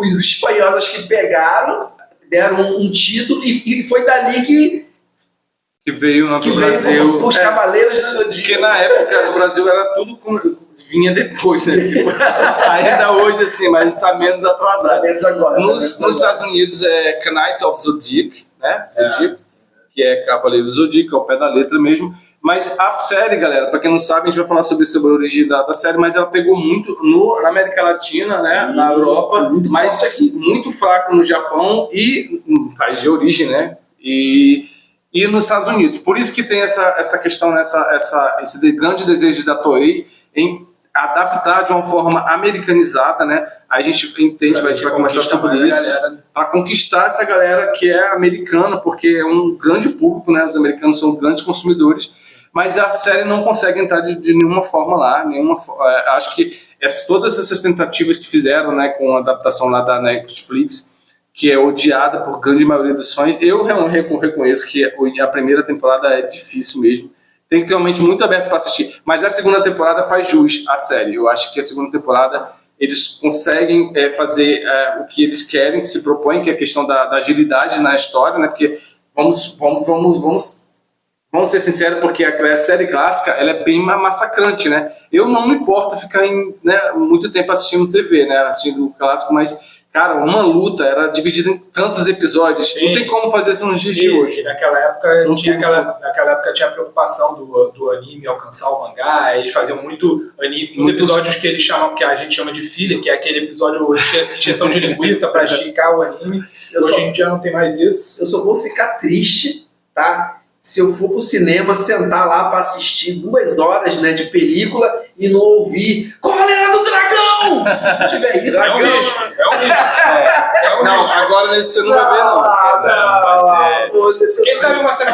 os espanhóis acho que pegaram, deram um título e foi dali que veio no Brasil. Os Cavaleiros do Zodíaco. Porque na época no Brasil era tudo vinha depois, né? Ainda hoje, assim, mas está menos atrasado. Menos agora. Nos Estados Unidos é Knights of Zodiac, né? Zodiac, que é Cavaleiro do Zodíaco, é o pé da letra mesmo. Mas a série, galera, para quem não sabe, a gente vai falar sobre a origem da série, mas ela pegou muito na América Latina, né? Sim, na Europa, mas muito fraco no Japão e no país de origem, né? E nos Estados Unidos. Por isso que tem essa questão, esse grande desejo da Toei em adaptar de uma forma americanizada, né? Aí a gente entende, a gente vai conversar sobre isso, para conquistar essa galera que é americana, porque é um grande público, né? Os americanos são grandes consumidores, mas a série não consegue entrar de nenhuma forma lá, acho que todas essas tentativas que fizeram, né, com a adaptação lá da Netflix, que é odiada por grande maioria dos fãs, eu reconheço que a primeira temporada é difícil mesmo. Tem que ter uma mente muito aberta para assistir. Mas a segunda temporada faz jus à série. Eu acho que a segunda temporada eles conseguem fazer o que eles querem, que se propõem, que é a questão da agilidade na história, né? Porque vamos ser sinceros, porque a série clássica ela é bem massacrante, né? Eu não me importo ficar muito tempo assistindo TV, né? Assistindo o clássico, mas cara, uma luta era dividida em tantos episódios. Sim. Não tem como fazer isso nos dias de hoje. Naquela época tinha a preocupação do anime alcançar o mangá. Eles faziam muito episódios que eles chamam, que a gente chama de filler, que é aquele episódio de injeção de linguiça para esticar o anime. Hoje em dia não tem mais isso. Eu só vou ficar triste, tá? Se eu for pro cinema, sentar lá para assistir 2 horas, né, de película e não ouvir Cólera do Dragão! Se não tiver isso, é um lixo. Não, agora nesse você não vai ver, não. Quem sabe uma cena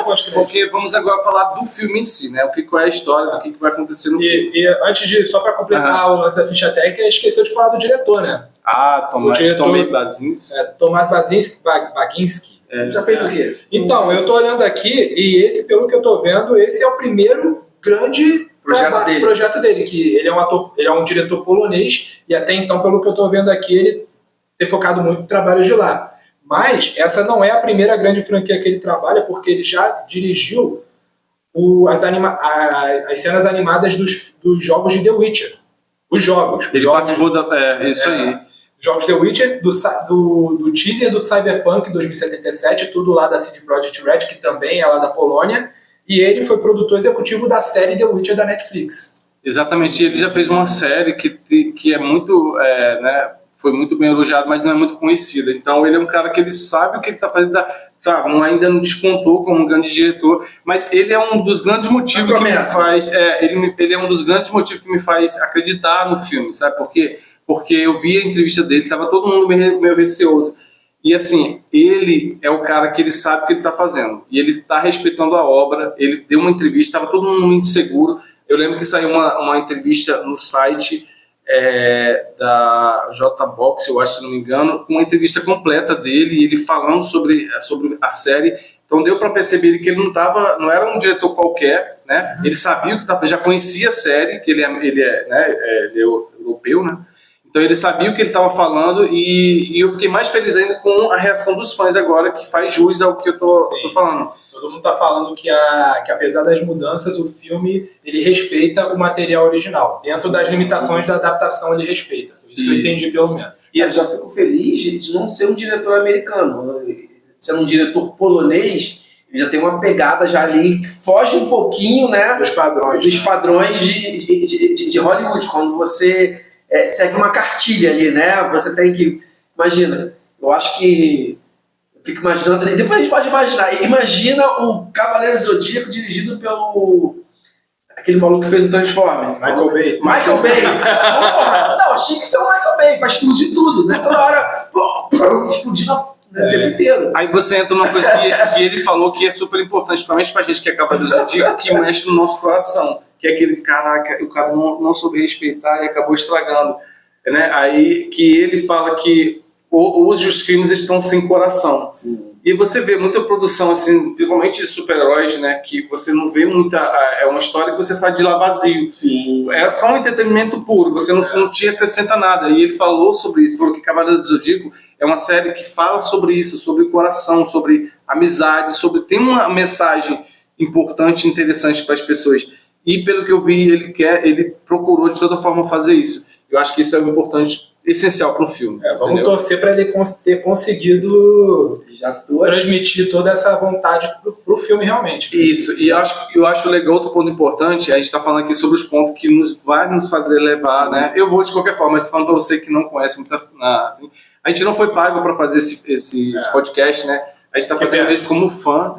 pós-crédito? Porque vamos agora falar do filme em si, né? Qual é a história, do que vai acontecer no filme. E antes de, só para completar o lance da ficha técnica, esqueceu de falar do diretor, né? Tomás Baginski. Tomás Baginski. Já fez o quê? Então, eu tô olhando aqui e esse, pelo que eu tô vendo, esse é o primeiro grande projeto dele, que ele é um diretor polonês e até então, pelo que eu tô vendo aqui, ele tem focado muito no trabalho de lá. Mas essa não é a primeira grande franquia que ele trabalha, porque ele já dirigiu as cenas animadas dos jogos de The Witcher. Os jogos. Ele participou isso aí. Jogos The Witcher, do teaser do Cyberpunk 2077, tudo lá da CD Projekt Red, que também é lá da Polônia, e ele foi produtor executivo da série The Witcher da Netflix. Exatamente, ele já fez uma série que é muito, foi muito bem elogiada, mas não é muito conhecida. Então ele é um cara que ele sabe o que ele está fazendo, ainda não despontou como um grande diretor, mas ele é um dos grandes motivos que me faz, ele é um dos grandes motivos que me faz acreditar no filme, sabe por quê? Porque eu vi a entrevista dele, estava todo mundo meio receoso. E assim, ele é o cara que ele sabe o que ele está fazendo. E ele está respeitando a obra. Ele deu uma entrevista, estava todo mundo muito inseguro. Eu lembro que saiu uma entrevista no site da J-Box, eu acho, se não me engano, com uma entrevista completa dele, ele falando sobre a série. Então deu para perceber que ele não era um diretor qualquer, né? Ele sabia o que estava, já conhecia a série, que ele é europeu, né? Então ele sabia o que ele estava falando e eu fiquei mais feliz ainda com a reação dos fãs agora, que faz jus ao que eu tô falando. Todo mundo tá falando que apesar das mudanças, o filme ele respeita o material original. Dentro das limitações da adaptação, ele respeita. Foi isso que eu entendi, pelo menos. E eu já fico feliz de não ser um diretor americano. Sendo um diretor polonês, ele já tem uma pegada já ali que foge um pouquinho, né, dos padrões de Hollywood. Quando você segue uma cartilha ali, né? Você tem que... Imagina, eu acho que... Eu fico imaginando... Depois a gente pode imaginar. Imagina o Cavaleiro Zodíaco dirigido pelo... Aquele maluco que fez o Transformer. Michael Bay. Porra! Não, achei que isso é o Michael Bay, pra explodir tudo, né? Toda hora... Explodir o tempo inteiro. Aí você entra numa coisa que ele falou que é super importante, principalmente pra gente que é Cavaleiro Zodíaco, que mexe no nosso coração. Que é aquele, caraca, o cara não soube respeitar e acabou estragando, né? Aí que ele fala que hoje os filmes estão sem coração. Sim. E você vê muita produção, assim, principalmente de super-heróis, né? Que você não vê muita... É uma história que você sai de lá vazio. Sim. É só um entretenimento puro, você não te acrescenta nada. E ele falou sobre isso, falou que Cavaleiro do Zodíaco é uma série que fala sobre isso, sobre o coração, sobre amizade, tem uma mensagem importante e interessante para as pessoas. E pelo que eu vi, ele procurou de toda forma fazer isso. Eu acho que isso é importante, essencial para o filme. Vamos torcer para ele ter conseguido transmitir toda essa vontade pro filme realmente. Isso, e eu acho legal, outro ponto importante, a gente está falando aqui sobre os pontos que vai nos fazer levar, sim, né? Eu vou de qualquer forma, mas estou falando para você que não conhece muito assim, a gente não foi pago para fazer esse podcast, né? A gente está fazendo mesmo como fã.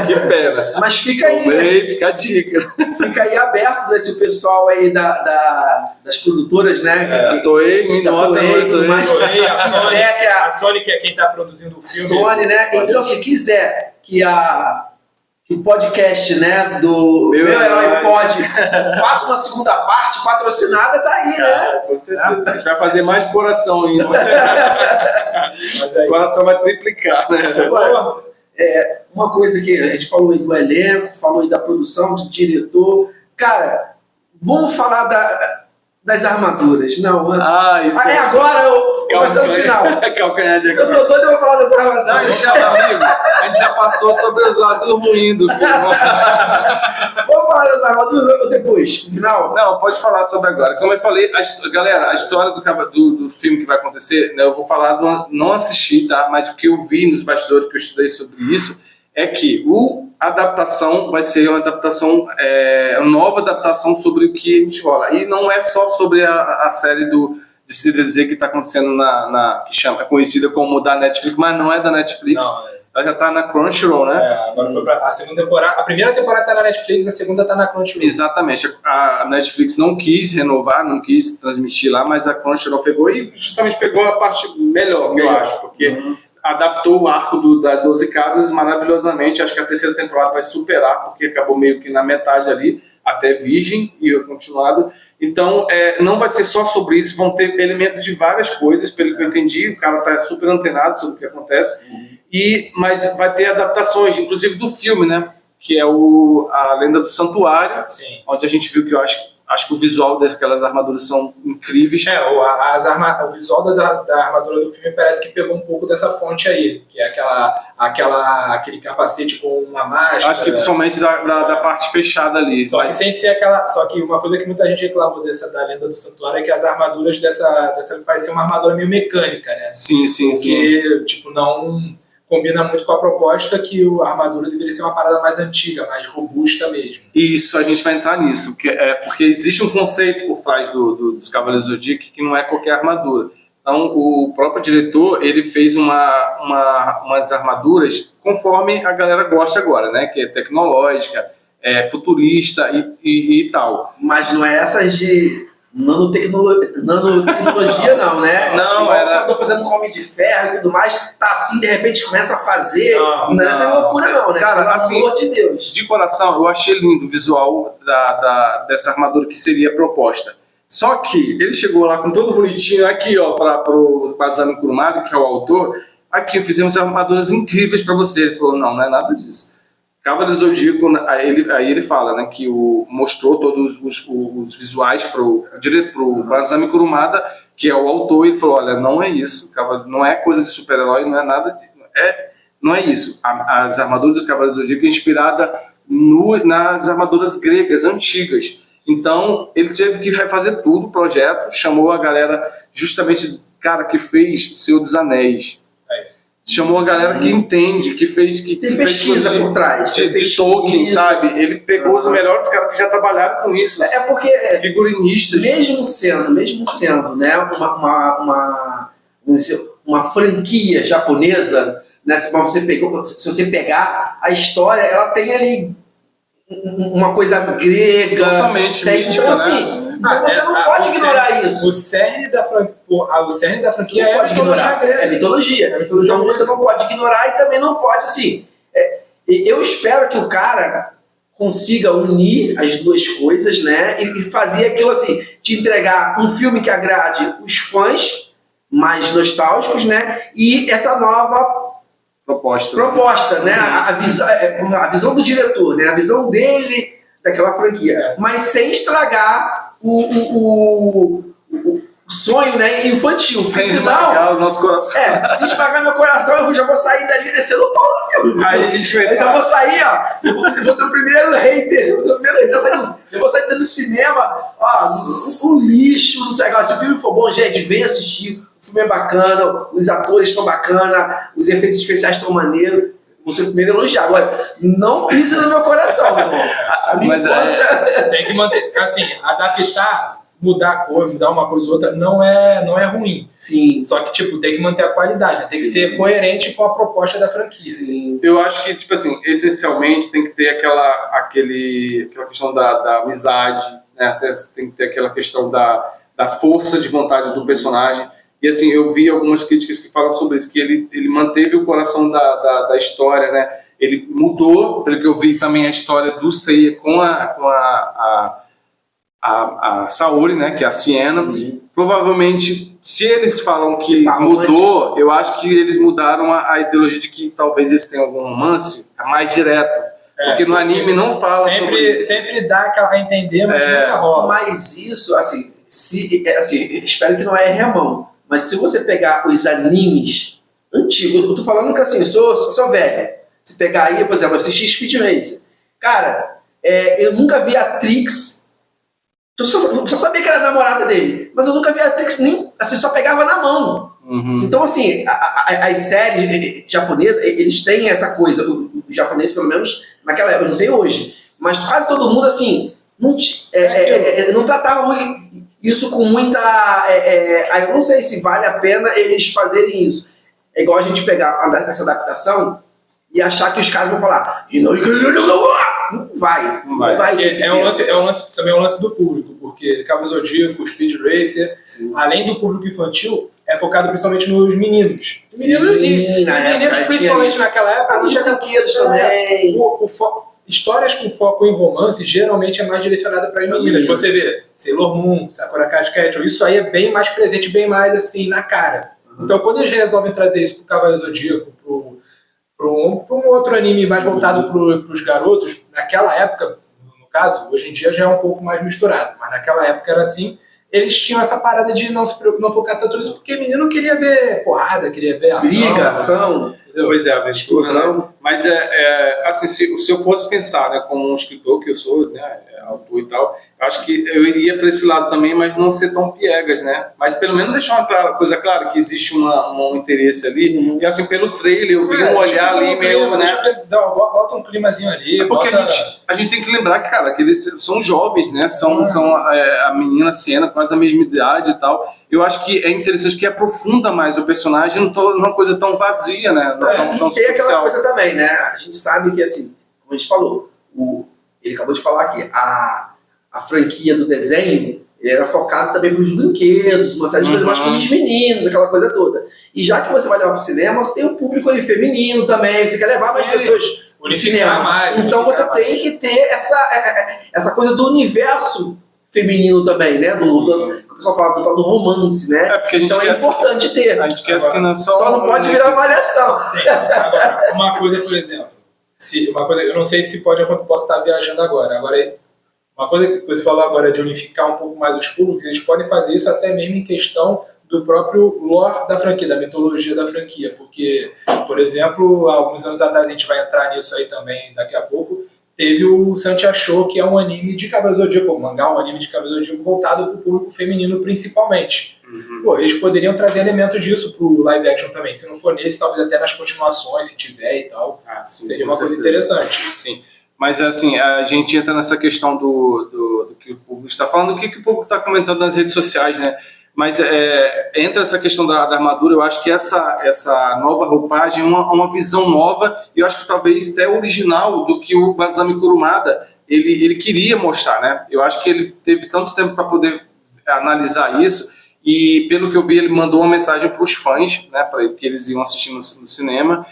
Que pena. Mas fica aí. Fica a dica. Fica aí aberto, né? Se o pessoal aí das produtoras, né? Toei, Minota, Toei, a Sony, que é quem está produzindo o filme. Sony, né? Então, se quiser que o podcast, né, do Meu Herói Pod faça uma segunda parte patrocinada, tá aí, né? Com certeza. A gente vai fazer mais de coração ainda. O coração vai triplicar, né? Agora, uma coisa que a gente falou aí do elenco, falou aí da produção, de diretor. Cara, vamos falar das armaduras. Não, isso agora eu vou passar no final. Calcanhar de eu tô doido, eu vou falar das armaduras. Não, a gente já passou sobre os lados ruins do filme. Vamos falar das armaduras ou depois, no final? Não, pode falar sobre agora. Como eu falei, galera, a história do filme que vai acontecer, né, eu vou falar, não assisti, tá? Mas o que eu vi nos bastidores, que eu estudei sobre isso, é que a adaptação vai ser uma adaptação, uma nova adaptação sobre o que a gente rola. E não é só sobre a série de CDZ que está acontecendo que é conhecida como da Netflix, mas não é da Netflix. Não, ela já está na Crunchyroll, né? Agora foi pra a segunda temporada. A primeira temporada está na Netflix, a segunda está na Crunchyroll. Exatamente. A Netflix não quis renovar, não quis transmitir lá, mas a Crunchyroll pegou e justamente pegou a parte melhor, eu acho, porque adaptou o arco das 12 casas maravilhosamente. Acho que a terceira temporada vai superar, porque acabou meio que na metade ali, até Virgem e continuado. Então, não vai ser só sobre isso, vão ter elementos de várias coisas, pelo que eu entendi, o cara está super antenado sobre o que acontece, mas vai ter adaptações, inclusive do filme, né? Que é a Lenda do Santuário, sim, onde a gente viu que eu acho que o visual daquelas armaduras são incríveis. O visual da armadura do filme parece que pegou um pouco dessa fonte aí, que é aquele capacete com uma máscara. Acho que principalmente da parte fechada ali. Só que sem ser só que uma coisa que muita gente reclamou da Lenda do Santuário é que as armaduras dessa pareciam uma armadura meio mecânica, né? Sim. Que, tipo, não combina muito com a proposta que a armadura deveria ser uma parada mais antiga, mais robusta mesmo. Isso, a gente vai entrar nisso, porque existe um conceito por trás dos Cavaleiros do Zodíaco que não é qualquer armadura. Então, o próprio diretor, ele fez umas armaduras conforme a galera gosta agora, né? Que é tecnológica, futurista e tal. Mas não é essas de nanotecnologia não, né? Não, igual era... eu tô fazendo com Homem de Ferro e tudo mais, tá assim, de repente começa a fazer. Não é essa loucura não, né? Cara, pelo assim, amor de Deus. De coração, eu achei lindo o visual dessa armadura que seria proposta. Só que ele chegou lá com todo bonitinho, aqui ó, pro Masami Kurumada, que é o autor, aqui fizemos armaduras incríveis para você. Ele falou, não é nada disso. Cavaleiro do Zodíaco, aí ele fala, né, que mostrou todos os visuais pro Masami Kurumada, que é o autor, e ele falou, olha, não é isso, não é coisa de super-herói, não é nada, não é isso. As armaduras do Cavaleiro do Zodíaco é inspirada nas armaduras gregas antigas. Então, ele teve que refazer tudo, o projeto, chamou a galera, justamente, cara, que fez Senhor dos Anéis. Chamou a galera que entende, que fez pesquisa por trás. De Tolkien, sabe? Ele pegou os melhores caras que já trabalharam com isso. É porque figurinistas. Mesmo sendo, né, uma franquia japonesa, né, se você pegar a história, ela tem ali uma coisa grega. Totalmente mítica, assim, né? Então você não pode ignorar isso. O cerne da franquia é a mitologia. Então você não pode ignorar e também não pode, assim... eu espero que o cara consiga unir as duas coisas, né? E fazer aquilo assim, te entregar um filme que agrade os fãs mais nostálgicos, né? E essa nova proposta, né? A visão do diretor, né? A visão dele daquela franquia, mas sem estragar o sonho, né, infantil. Sem esmagar o nosso coração. Se esmagar meu coração, eu já vou sair dali descendo o pau no filme. Aí a gente vai... Eu já vou sair, ó. Eu vou ser o primeiro hater. Já vou sair do cinema, ó, um lixo, não sei. Agora, se o filme for bom, gente, vem assistir. O filme é bacana, os atores estão bacana, os efeitos especiais estão maneiros. Vou ser o primeiro a elogiar. Agora, não pise no meu coração, meu irmão. A minha infância... Tem que manter, assim, adaptar, mudar a cor, mudar uma coisa ou outra, não é ruim. Sim. Só que, tipo, tem que manter a qualidade, tem que ser coerente com a proposta da franquia. Sim. Eu acho que, tipo assim, essencialmente tem que ter aquela questão da amizade, né? Tem que ter aquela questão da força de vontade do personagem. E assim, eu vi algumas críticas que falam sobre isso, que ele manteve o coração da história, né? Ele mudou, pelo que eu vi também, a história do Seiya com a Saori, né? Que é a Siena. Uhum. Provavelmente, se eles falam que mudou, eu acho que eles mudaram a ideologia de que talvez eles tenham algum romance mais direto. Porque no anime não fala sobre isso. Sempre dá aquela a entender, mas nunca rola. Mas isso, assim, espero que não erre a mão. Mas se você pegar os animes antigos, eu tô falando que assim, eu sou velho. Se pegar aí, por exemplo, eu assisti Speed Racer. Cara, eu nunca vi a Trix. Eu só sabia que era a namorada dele. Mas eu nunca vi a Trix nem. Assim, só pegava na mão. Uhum. Então, assim, as séries japonesas, eles têm essa coisa. Os japoneses, pelo menos, naquela época, eu não sei hoje. Mas quase todo mundo, assim, não tratava isso com muita... eu não sei se vale a pena eles fazerem isso. É igual a gente pegar essa adaptação e achar que os caras vão falar não vai. Também é um lance do público, porque Cavaleiro do Zodíaco, Speed Racer, além do público infantil, é focado principalmente nos meninos. Meninos principalmente naquela época. Os brinquedos também. Histórias com foco em romance geralmente é mais direcionada para as meninas. Você vê Sailor Moon, Sakura Card Captor, isso aí é bem mais presente, bem mais assim na cara. Então quando eles resolvem trazer isso pro Cavaleiro do Zodíaco, para um outro anime mais voltado para os garotos, naquela época, no caso, hoje em dia já é um pouco mais misturado, mas naquela época era assim, eles tinham essa parada de não focar tanto nisso, porque menino queria ver porrada, queria ver ação. Briga, ação. Pois é, aventura, né? Mas assim, se eu fosse pensar, né, como um escritor que eu sou, né, autor e tal, eu acho que eu iria para esse lado também, mas não ser tão piegas, né? Mas pelo menos deixar uma coisa clara, que existe um interesse ali. Uhum. E assim, pelo trailer, eu vi um olhar ali meio, né? Bota um climazinho ali. É porque a gente tem que lembrar que, cara, que eles são jovens, né? São a menina Siena, quase a mesma idade e tal. Eu acho que é interessante que aprofunda mais o personagem, não uma coisa tão vazia, né? Tão e tem aquela coisa também, né? A gente sabe que, assim, como a gente falou, ele acabou de falar aqui, a franquia do desenho, ele era focado também para os brinquedos, uma série de coisas mais para os meninos, aquela coisa toda. E já que você vai levar para o cinema, você tem um público ali feminino também, você quer levar mais pessoas para o cinema. Então você tem que ter essa coisa do universo feminino também, né? O pessoal fala do tal do romance, né? Então é importante ter. A gente esquece que não só não pode virar variação. Sim. Agora, uma coisa, por exemplo, eu não sei se posso estar viajando agora. Uma coisa que você falou agora de unificar um pouco mais os públicos, eles podem fazer isso até mesmo em questão do próprio lore da franquia, da mitologia da franquia. Porque, por exemplo, há alguns anos atrás, a gente vai entrar nisso aí também daqui a pouco, teve o Santi Achou, que é um anime de Cavaleiro do Zodíaco, um mangá, um anime de Cavaleiro do Zodíaco voltado para o público feminino principalmente. Pô, eles poderiam trazer elementos disso pro live action também. Se não for nesse, talvez até nas continuações, se tiver e tal. Sim, seria uma coisa interessante. Sim. Mas assim, a gente entra nessa questão do que o público está falando, do que o público está comentando nas redes sociais, né? Mas entra essa questão da armadura, eu acho que essa nova roupagem é uma visão nova, e eu acho que talvez até original do que o Masami Kurumada ele queria mostrar, né? Eu acho que ele teve tanto tempo para poder analisar isso, e pelo que eu vi, ele mandou uma mensagem para os fãs, né, para que eles iam assistir no cinema.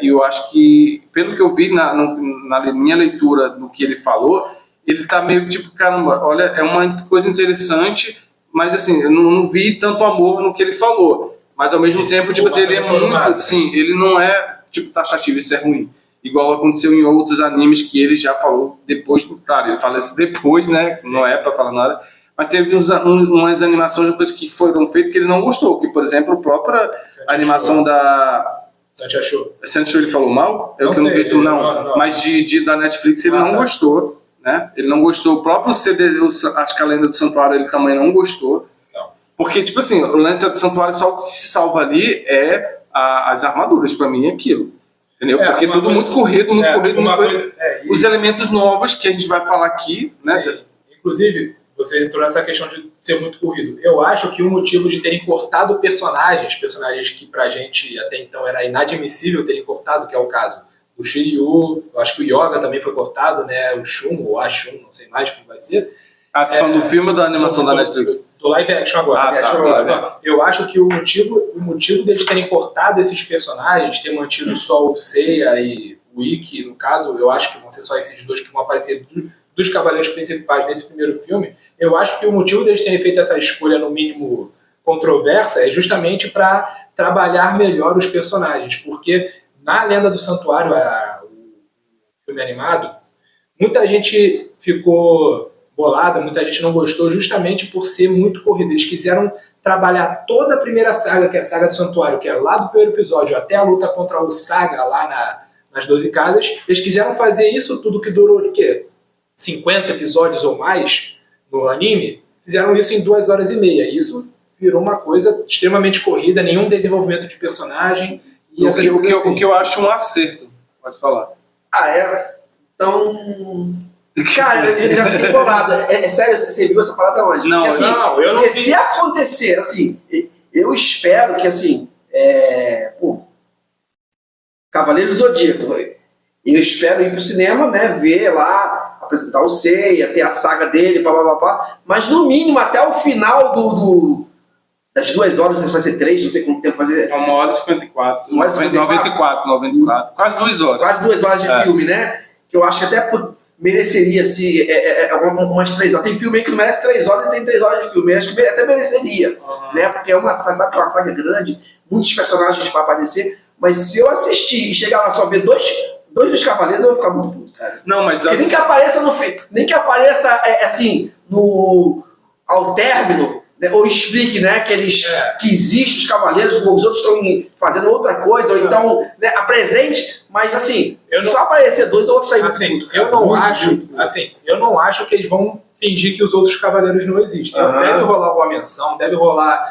E eu acho que, pelo que eu vi na minha leitura do que ele falou, ele tá meio tipo, caramba, olha, é uma coisa interessante, mas assim, eu não vi tanto amor no que ele falou. Mas ao mesmo tempo, tipo assim, ele é muito, sim, ele não é tipo taxativo, isso é ruim. Igual aconteceu em outros animes que ele já falou depois, claro, ele fala isso depois, né, sim. Não é pra falar nada. Mas teve umas animações depois que foram feitas que ele não gostou, que por exemplo, a própria animação da... Santi Achou. Ele falou mal? Eu não vi isso, não. Mas da Netflix ele não gostou, né? Ele não gostou. O próprio CD, acho que a Lenda do Santuário, ele também não gostou. Não. Porque, tipo assim, o Lenda do Santuário, só o que se salva ali é as armaduras, pra mim, é aquilo. Entendeu? Porque tudo muito corrido. Os elementos novos que a gente vai falar aqui, né? Sim. Inclusive, você entrou nessa questão de ser muito corrido. Eu acho que o motivo de terem cortado personagens que pra gente até então era inadmissível terem cortado, que é o caso do Shiryu, eu acho que o Yoga também foi cortado, né? O Shun, ou a Shun, não sei mais como vai ser. Você falando do filme ou da animação da Netflix? Do live action agora. Eu acho que o motivo deles terem cortado esses personagens, ter mantido só o Seiya e o Ikki, no caso, eu acho que vão ser só esses dois que vão aparecer dos cavaleiros principais nesse primeiro filme, eu acho que o motivo deles terem feito essa escolha, no mínimo controversa, é justamente para trabalhar melhor os personagens, porque na Lenda do Santuário, o filme animado, muita gente ficou bolada, muita gente não gostou, justamente por ser muito corrido. Eles quiseram trabalhar toda a primeira saga, que é a Saga do Santuário, que é lá do primeiro episódio, até a luta contra o Saga, lá nas 12 casas. Eles quiseram fazer isso tudo que durou, de quê? 50 episódios ou mais no anime, fizeram isso em 2 horas e meia. Isso virou uma coisa extremamente corrida, nenhum desenvolvimento de personagem. E o que eu acho um acerto. Pode falar. Então... Cara, eu já fiquei bolado. É sério, você viu essa parada onde? Não, porque, assim, eu não vi. Se acontecer, assim, eu espero que, assim, Cavaleiros do Zodíaco, eu espero ir pro cinema, né, ver lá, apresentar o Seiya, ter a saga dele, mas no mínimo até o final das 2 horas, não sei se vai ser 3, não sei quanto tempo fazer. 1h54. 94. Quase 2 horas. Quase 2 horas de filme, né? Que eu acho que até mereceria umas 3 horas. Tem filme aí que não merece 3 horas e tem 3 horas de filme. Eu acho que até mereceria, né? Porque sabe que é uma saga grande, muitos personagens para aparecer, mas se eu assistir e chegar lá só ver dois dos cavaleiros, eu vou ficar muito puto, cara. Não, mas nem que apareça assim, ao término, né, ou explique, né, que existem os cavaleiros, os outros estão fazendo outra coisa, ou então, né, apresente, mas assim, só aparecer 2 eu vou sair muito puto. Eu não acho que eles vão fingir que os outros cavaleiros não existem. Deve rolar alguma menção, deve rolar,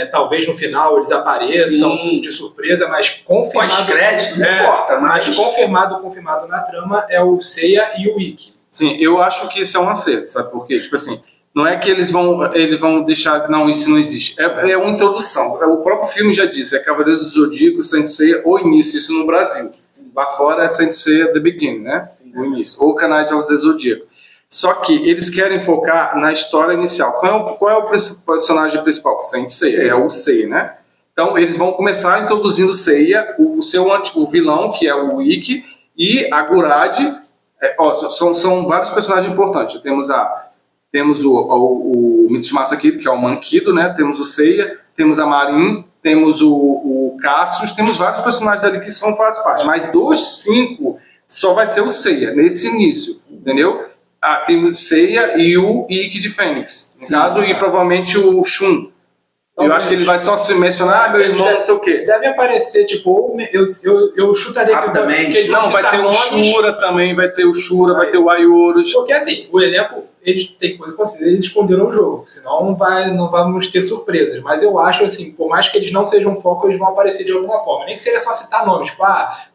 talvez no final eles apareçam de surpresa, mas confirmado. Pós-crédito, não importa. Mas confirmado na trama é o Seiya e o Ikki. Sim, eu acho que isso é um acerto, sabe por quê? Tipo assim, não é que eles vão deixar, não, isso não existe. É uma introdução. O próprio filme já disse, é Cavaleiros do Zodíaco, Saint Seiya, o início, isso no Brasil. Lá fora é Saint Seiya The Beginning, né? Sim, o início. Ou Knights of the Zodíaco. Só que eles querem focar na história inicial. Qual é o personagem principal? Saint Seiya, é o Seiya, né? Então eles vão começar introduzindo Seiya, o vilão, que é o Ikki, e a Gurad. São vários personagens importantes. Temos o Mitsumasa Kid, que é o Mankido, né? Temos o Seiya, temos a Marin, temos o Cassius, temos vários personagens ali que fazem parte. Mas dos 5 só vai ser o Seiya, nesse início, entendeu? Tem o Seiya e o Ikki de Fênix, no caso, e provavelmente o Shun. Eu acho que ele vai só se mencionar, meu irmão, não sei o quê. Deve aparecer, tipo, eu chutaria que ele não, vai ter o Shura também, vai ter o Shura, vai ter o Ayorus. Porque assim, o elenco, eles têm coisa pra eles esconderam o jogo, senão não vamos ter surpresas. Mas eu acho assim, por mais que eles não sejam foco, eles vão aparecer de alguma forma. Nem que seja só citar nomes, tipo,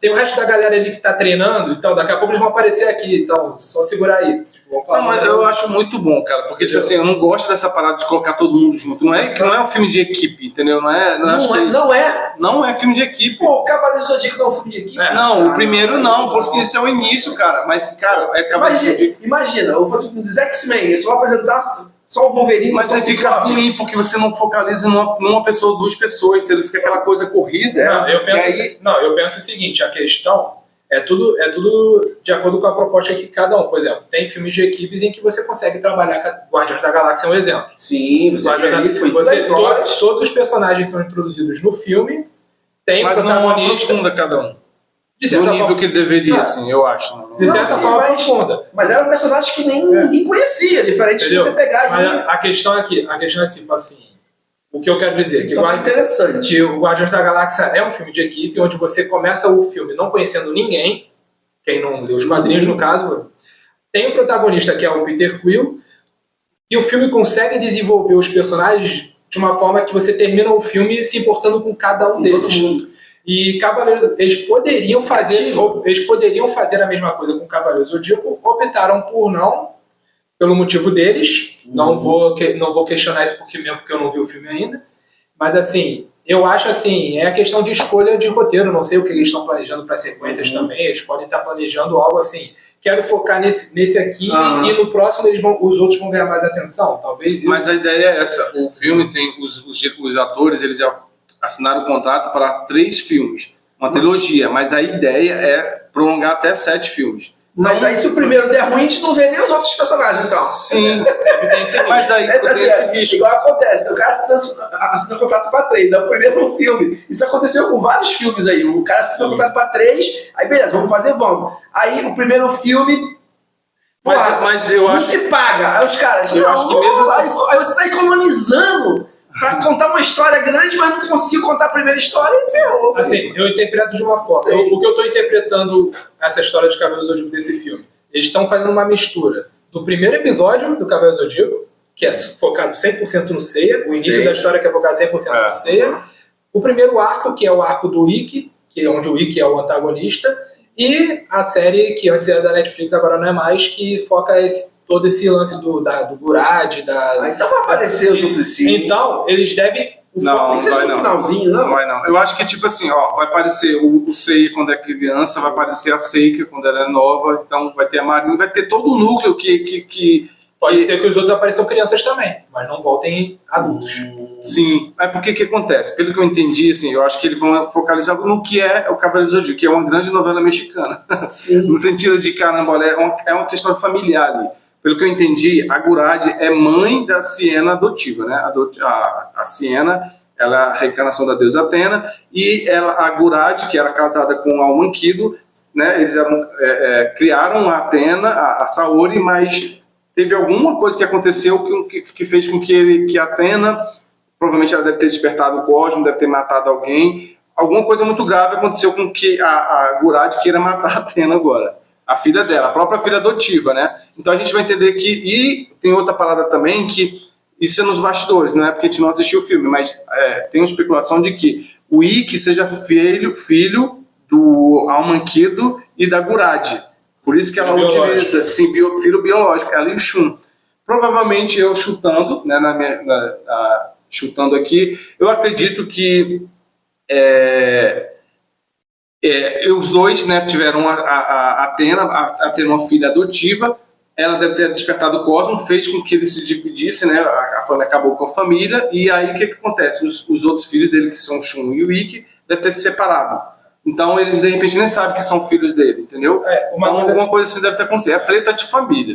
tem o resto da galera ali que tá treinando, então daqui a pouco eles vão aparecer aqui, então só segurar aí. Não, mas eu acho muito bom, cara, porque tipo assim, eu não gosto dessa parada de colocar todo mundo junto. Não é um filme de equipe, entendeu? Não é filme de equipe. Pô, o Cavaleiro do Zodíaco não é um filme de equipe. Não, o primeiro não, por isso que isso é o início, cara. Mas, cara, é Cavaleiro do Zodíaco. Imagina, eu vou fazer um filme dos X-Men, eu só vou apresentar só o Wolverine. Mas aí fica ruim, porque você não focaliza numa pessoa ou 2 pessoas, ele fica aquela coisa corrida. Eu penso o seguinte, a questão é tudo de acordo com a proposta que cada um, por exemplo, tem filmes de equipes em que você consegue trabalhar com Guardiões da Galáxia, é um exemplo. Sim, todos os personagens são introduzidos no filme, tem mas protagonista. Não aprofunda cada um. No nível que deveria, assim, eu acho. De certa forma profunda. Mas eram personagens que ninguém conhecia, diferente de você pegar. Mas a questão é tipo assim, o que eu quero dizer, que interessante. O Guardiões da Galáxia é um filme de equipe, onde você começa o filme não conhecendo ninguém, quem não leu os quadrinhos, no caso, tem o protagonista, que é o Peter Quill, e o filme consegue desenvolver os personagens de uma forma que você termina o filme se importando com cada um deles. E eles poderiam fazer a mesma coisa com Cavaleiros do Zodíaco, optaram por não, pelo motivo deles. Não vou questionar isso porque eu não vi o filme ainda. Mas assim, eu acho assim, é a questão de escolha de roteiro. Não sei o que eles estão planejando para sequências também. Eles podem estar planejando algo assim. Quero focar nesse aqui e no próximo os outros vão ganhar mais atenção. Talvez isso. Mas a ideia é essa. O filme tem os atores, eles já assinaram o contrato para 3 filmes. Uma trilogia. Mas a ideia é prolongar até 7 filmes. Mas aí se o primeiro der ruim, a gente não vê nem os outros personagens, então. Sim. Mas aí tem esse risco. Igual acontece, o cara assina contrato pra 3, é o primeiro filme. Isso aconteceu com vários filmes aí. O cara assina contrato pra 3, aí beleza, vamos. Aí o primeiro filme... Mas eu não acho... se paga. Aí os caras... Eu acho que mesmo... Aí você sai economizando pra contar uma história grande, mas não conseguiu contar a primeira história e ferrou. Assim, eu interpreto de uma forma. O que eu tô interpretando essa história de Cavaleiros do Zodíaco desse filme? Eles estão fazendo uma mistura do primeiro episódio do Cavaleiros do Zodíaco, que é focado 100% no Seiya, o início da história que é focado 100% no Seiya, o primeiro arco, que é o arco do Ikki, que é onde o Ikki é o antagonista, e a série que antes era da Netflix, agora não é mais, que foca todo esse lance do Gurad, então vai aparecer os outros 5. Então, eles devem... Não vai não. Finalzinho, não vai não. Eu acho que tipo assim, vai aparecer o Seiya quando é criança, vai aparecer a Seika quando ela é nova, então vai ter a Marin, vai ter todo o núcleo que pode ser que os outros apareçam crianças também, mas não voltem adultos. Sim, é porque o que acontece? Pelo que eu entendi, assim, eu acho que eles vão focalizar no que é o Cavaleiro do Zodíaco, que é uma grande novela mexicana. Sim. No sentido de, caramba, é uma questão familiar ali. Pelo que eu entendi, a Gurad é mãe da Siena adotiva, né? A Siena, ela é a reencarnação da deusa Atena, e a Gurad, que era casada com o Mankido, né? Eles criaram a Atena, a Saori, mas teve alguma coisa que aconteceu que fez com que a Atena, provavelmente ela deve ter despertado o cosmo, deve ter matado alguém. Alguma coisa muito grave aconteceu com que a Gurad queira matar a Atena agora. A filha dela, a própria filha adotiva, né? Então a gente vai entender que... E tem outra parada também, que isso é nos bastidores, não é porque a gente não assistiu o filme, mas tem uma especulação de que o Ikki seja filho do Al-Mankido e da Gurad. Por isso que ela utiliza, sim, filho biológico, ela e o Shun. Provavelmente eu chutando, né, chutando aqui, eu acredito que... os dois, né, tiveram a Atena uma filha adotiva, ela deve ter despertado o Cosmo, fez com que ele se dividisse, né? A família acabou com a família, e aí o que acontece? Os outros filhos dele, que são o Shun e o Ikki, devem ter se separado. Então eles de repente nem sabem que são filhos dele, entendeu? Então alguma coisa assim deve ter acontecido. É treta de família.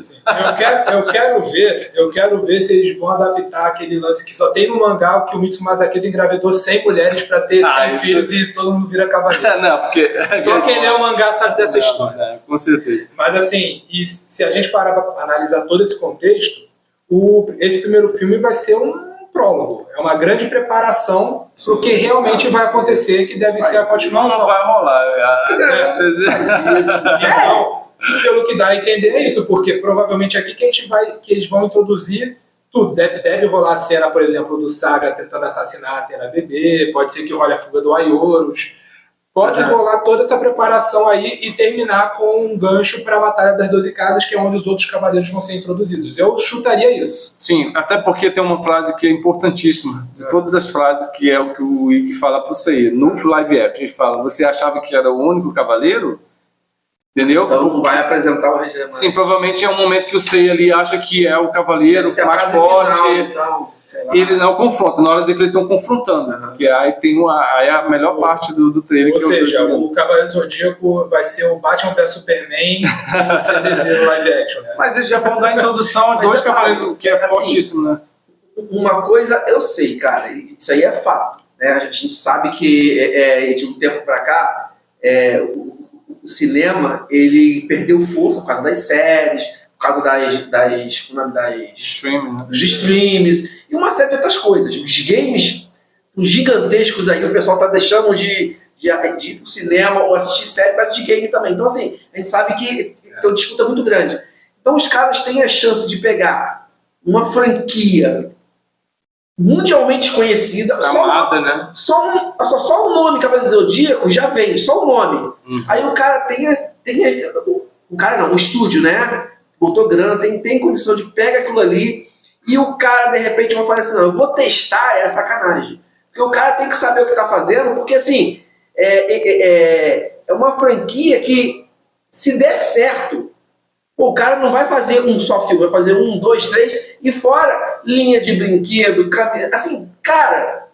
Eu quero ver se eles vão adaptar aquele lance que só tem no mangá que o Mitsu Masakito engravidou 100 mulheres pra ter 100 filhos e todo mundo vira cavaleiro. Não, porque... Só quem lê o mangá sabe dessa história. Com certeza. Mas assim, e se a gente parar pra analisar todo esse contexto, esse primeiro filme vai ser um prólogo. É uma grande preparação para o que realmente vai acontecer, que deve ser a continuação. Não vai rolar. Então, pelo que dá a entender é isso, porque provavelmente aqui que eles vão introduzir tudo. Deve rolar a cena, por exemplo, do Saga tentando assassinar a Atena bebê, pode ser que role a fuga do Aioros. Pode rolar toda essa preparação aí e terminar com um gancho para a Batalha das 12 Casas, que é onde os outros cavaleiros vão ser introduzidos. Eu chutaria isso. Sim, até porque tem uma frase que é importantíssima. De todas as frases, que é o que o Ikki fala pro Seiya. No live action, ele fala, você achava que era o único cavaleiro? Entendeu? Então tu vai apresentar o Regina. Sim, provavelmente é um momento que o Seiya ali acha que é o cavaleiro mais forte. Final, então, ele não confronta, na hora que eles estão confrontando. Que aí tem aí a melhor parte do trailer. Ou seja, o Cavaleiro Zodíaco vai ser o Batman vs Superman com o CDZ no live action. Né? Mas eles já vão dar a introdução aos dois cavaleiros, que é assim, fortíssimo, né? Uma coisa eu sei, cara, isso aí é fato. Né? A gente sabe que de um tempo pra cá o cinema ele perdeu força por causa das séries, por causa dos streams e uma série de outras coisas. Os games, os gigantescos aí, o pessoal tá deixando de ir pro cinema ou assistir série, mas de game também. Então, assim, a gente sabe que tem uma disputa muito grande. Então, os caras têm a chance de pegar uma franquia mundialmente conhecida, só o nome Cavaleiro do Zodíaco já vem, só o nome. Aí o cara o estúdio, né? Botou grana, tem condição de pegar aquilo ali e o cara, de repente, vai falar assim, não, eu vou testar, é sacanagem. Porque o cara tem que saber o que tá fazendo, porque assim, é uma franquia que, se der certo, o cara não vai fazer um só filme, vai fazer 1, 2, 3, e fora linha de brinquedo, assim, cara,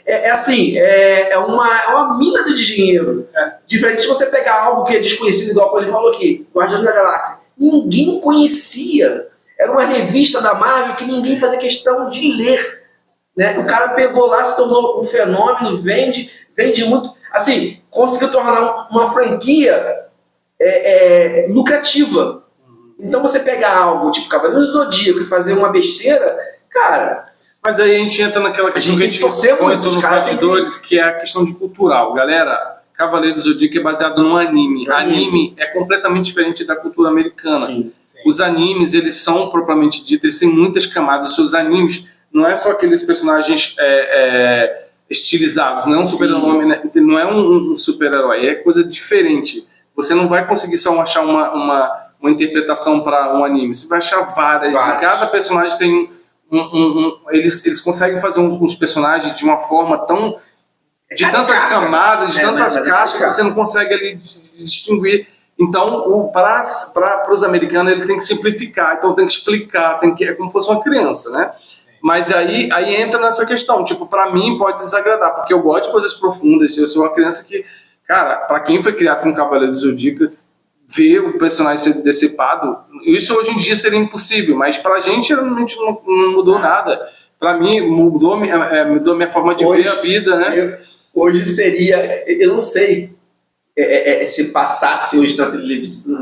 é uma mina de dinheiro. Diferente de você pegar algo que é desconhecido, igual como ele falou aqui, Guardiões da Galáxia. Ninguém conhecia. Era uma revista da Marvel que ninguém fazia questão de ler. Né? O cara pegou lá, se tornou um fenômeno, vende muito. Assim, conseguiu tornar uma franquia lucrativa. Então você pegar algo tipo Cavaleiro do Zodíaco e fazer uma besteira, cara... Mas aí a gente entra naquela questão que a gente comentou nos bastidores, que é a questão de cultural. Galera, Cavaleiro do Zodíaco é baseado num anime. Anime é completamente diferente da cultura americana. Sim. Os animes, eles são propriamente ditos, eles têm muitas camadas. Os seus animes não é só aqueles personagens estilizados, não é um super-herói, né? Não é um super-herói, é coisa diferente. Você não vai conseguir só achar uma interpretação para um anime, você vai achar várias. E cada personagem tem eles conseguem fazer uns personagens de uma forma tão... de tantas camadas, de tantas caixas, que você não consegue ali distinguir. Então, para os americanos, ele tem que simplificar, então tem que explicar, é como se fosse uma criança, né? Sim. Mas aí entra nessa questão, tipo, para mim pode desagradar, porque eu gosto de coisas profundas, eu sou uma criança que, cara, para quem foi criado com o Cavaleiro do Zodíaco, ver o personagem ser decepado, isso hoje em dia seria impossível, mas pra gente realmente não mudou nada. Pra mim, mudou minha forma de ver a vida, né? Hoje seria, eu não sei, se passasse hoje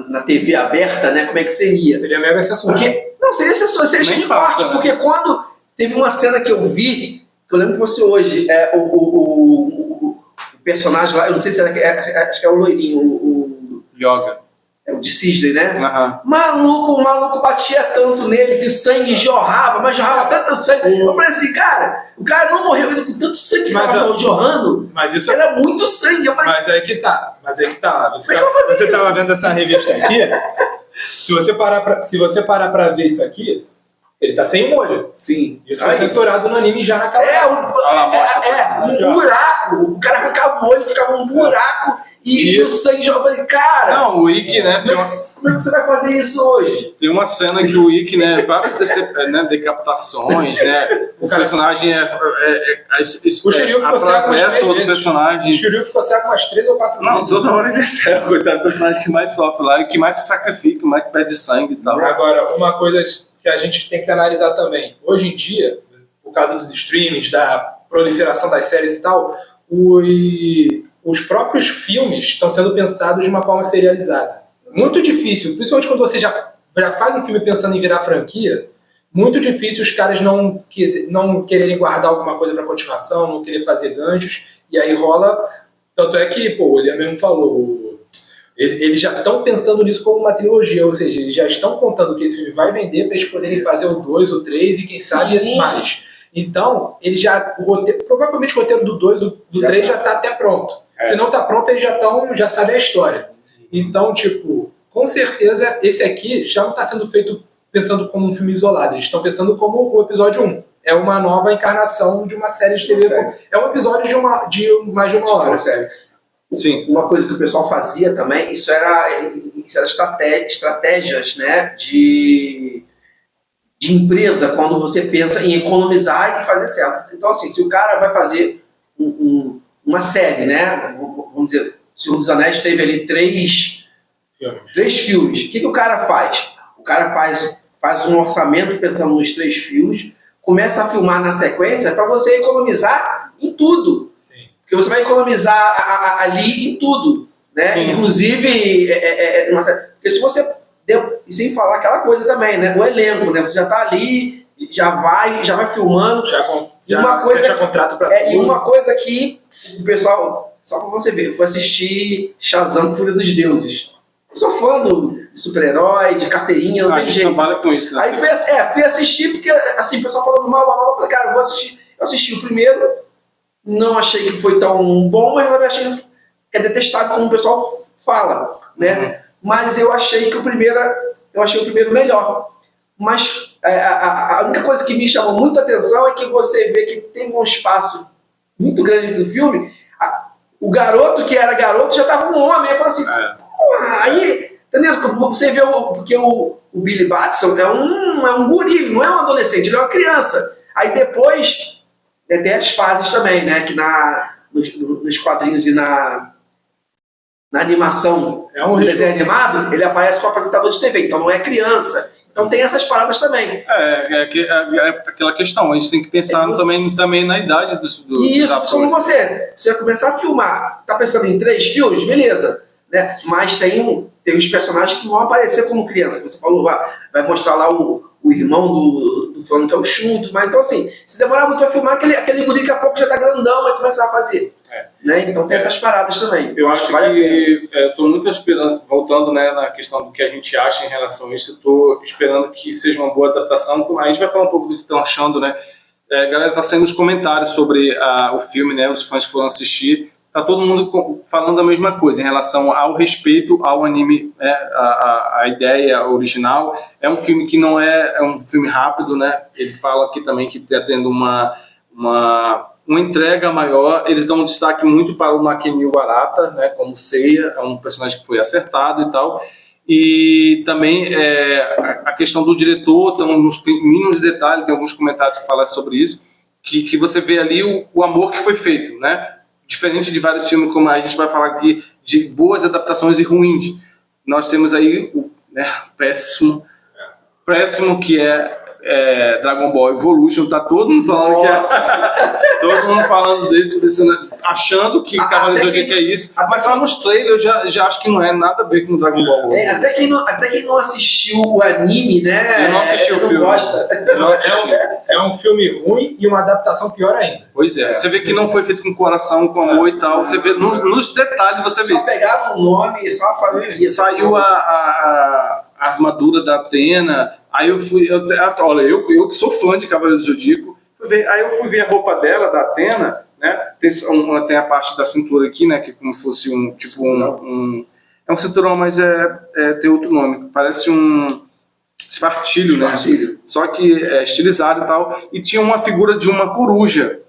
na TV aberta, né, como é que seria? Seria mega sensacional. Não, seria sensacional, seria cheio de corte, porque quando teve uma cena que eu vi, que eu lembro que fosse hoje, o personagem lá, eu não sei se era, acho que é o loirinho, o Yoga. É o de Cisne, né? Uhum. O maluco batia tanto nele que o sangue jorrava, mas jorrava tanto sangue. Eu falei assim, cara, o cara não morreu ainda com tanto sangue que estava jorrando. Mas isso era muito sangue. Eu falei, mas aí que tá. Você tava vendo essa revista aqui? Se você parar pra ver isso aqui, ele tá sem molho. Sim. Isso foi censurado no anime já naquela um buraco. O cara arrancava o olho, ficava um buraco. E o sangue já... Eu falei, cara... Não, o Ikki, né? Como é que você vai fazer isso hoje? Tem uma cena que o Ikki, né? Várias decapitações, né? O personagem O Shiryu ficou cego atravessa outro personagem. O Shiryu ficou cego umas 3 ou 4 vezes. Não, toda hora ele é cego, coitado do personagem que mais sofre lá, e que mais se sacrifica, mais que pede sangue e tal. Agora, uma coisa que a gente tem que analisar também. Hoje em dia, por causa dos streamings, da proliferação das séries e tal, os próprios filmes estão sendo pensados de uma forma serializada. Muito difícil, principalmente quando você já faz um filme pensando em virar franquia, muito difícil os caras não quererem guardar alguma coisa para continuação, não querer fazer ganchos, e aí rola... Tanto é que, o William mesmo falou, eles já estão pensando nisso como uma trilogia, ou seja, eles já estão contando que esse filme vai vender para eles poderem fazer o 2, o 3 e quem sabe mais. Então, provavelmente o roteiro do 2, do 3 já está até pronto. Se não está pronto, eles já sabem a história. Então, com certeza, esse aqui já não está sendo feito pensando como um filme isolado. Eles estão pensando como o episódio 1. É uma nova encarnação de uma série de TV. É um episódio de mais de uma hora. Sim. Uma coisa que o pessoal fazia também, isso era estratégias, né, de empresa, quando você pensa em economizar e fazer certo. Então, assim, se o cara vai fazer uma série, né, vamos dizer, o Senhor dos Anéis teve ali 3 filmes. O que o cara faz? O cara faz um orçamento pensando nos 3 filmes, começa a filmar na sequência para você economizar em tudo. Sim. Porque você vai economizar ali em tudo, né? Sim. Inclusive, porque se você... E sem falar aquela coisa também, né? O elenco, né? Você já tá ali, já vai filmando. Já contrato pra tudo. E uma coisa que o pessoal, só pra você ver, eu fui assistir Shazam, Fúria dos Deuses. Eu sou fã de super-herói, de carteirinha, não tem jeito. Trabalha com isso, né? Aí fui assistir, porque assim, o pessoal falando mal, eu falei, cara, eu vou assistir. Eu assisti o primeiro, não achei que foi tão bom, mas eu achei que é detestável como o pessoal fala, né? Uhum. Mas eu achei o primeiro melhor. Mas a única coisa que me chamou muito a atenção é que você vê que teve um espaço muito grande do filme, o garoto que era garoto já estava um homem. Eu falei assim, porra, aí, entendeu? Você vê porque o Billy Batson é um guri, não é um adolescente, ele é uma criança. Aí depois, tem as fases também, né? Que nos quadrinhos e na animação, no desenho animado, ele aparece como apresentador de TV, então não é criança. Então tem essas paradas também. É aquela questão, a gente tem que pensar também na idade dos isso, atores. Como você começar a filmar, tá pensando em 3 filmes, beleza, né? Mas tem os personagens que vão aparecer como criança. Você falou, vai mostrar lá o irmão do fulano que é o Chunto, mas então assim, se demorar muito pra filmar, aquele guri daqui a pouco já tá grandão, mas como é que você vai fazer? Né? Então tem essas paradas também. Eu acho que estou muito esperando, voltando, né, na questão do que a gente acha em relação a isso, estou esperando que seja uma boa adaptação. A gente vai falar um pouco do que estão achando, né? A galera está saindo nos comentários sobre o filme, né? Os fãs que foram assistir, tá todo mundo falando a mesma coisa em relação ao respeito ao anime, né? A ideia original. É um filme que não é um filme rápido, né? Ele fala aqui também que está tendo uma entrega maior. Eles dão um destaque muito para o Makenio Arata, né, como Seiya, é um personagem que foi acertado e tal, e também a questão do diretor, estamos nos mínimos detalhes, tem alguns comentários que falam sobre isso, que você vê ali o amor que foi feito, né, diferente de vários filmes, como a gente vai falar aqui, de boas adaptações e ruins. Nós temos aí o péssimo que é Dragon Ball Evolution, tá todo mundo falando todo mundo falando desse, achando que Cavaleiros do Zodíaco é isso, mas só nos trailers eu já acho que não é nada a ver com Dragon Ball. Até quem não assistiu o anime, né? Eu não assisti o filme. Gosta. É um filme ruim e uma adaptação pior ainda. Pois é. Você vê que não foi feito com coração, com amor e tal. Você vê nos detalhes, você vê. Só pegaram o nome, só a família. Saiu a armadura da Athena. Aí eu fui, olha, eu que sou fã de Cavaleiros do Zodíaco, aí eu fui ver a roupa dela, da Athena, né? Tem a parte da cintura aqui, né? Que é como se fosse é um cinturão, mas tem outro nome, parece um espartilho, né? Só que é estilizado e tal, e tinha uma figura de uma coruja.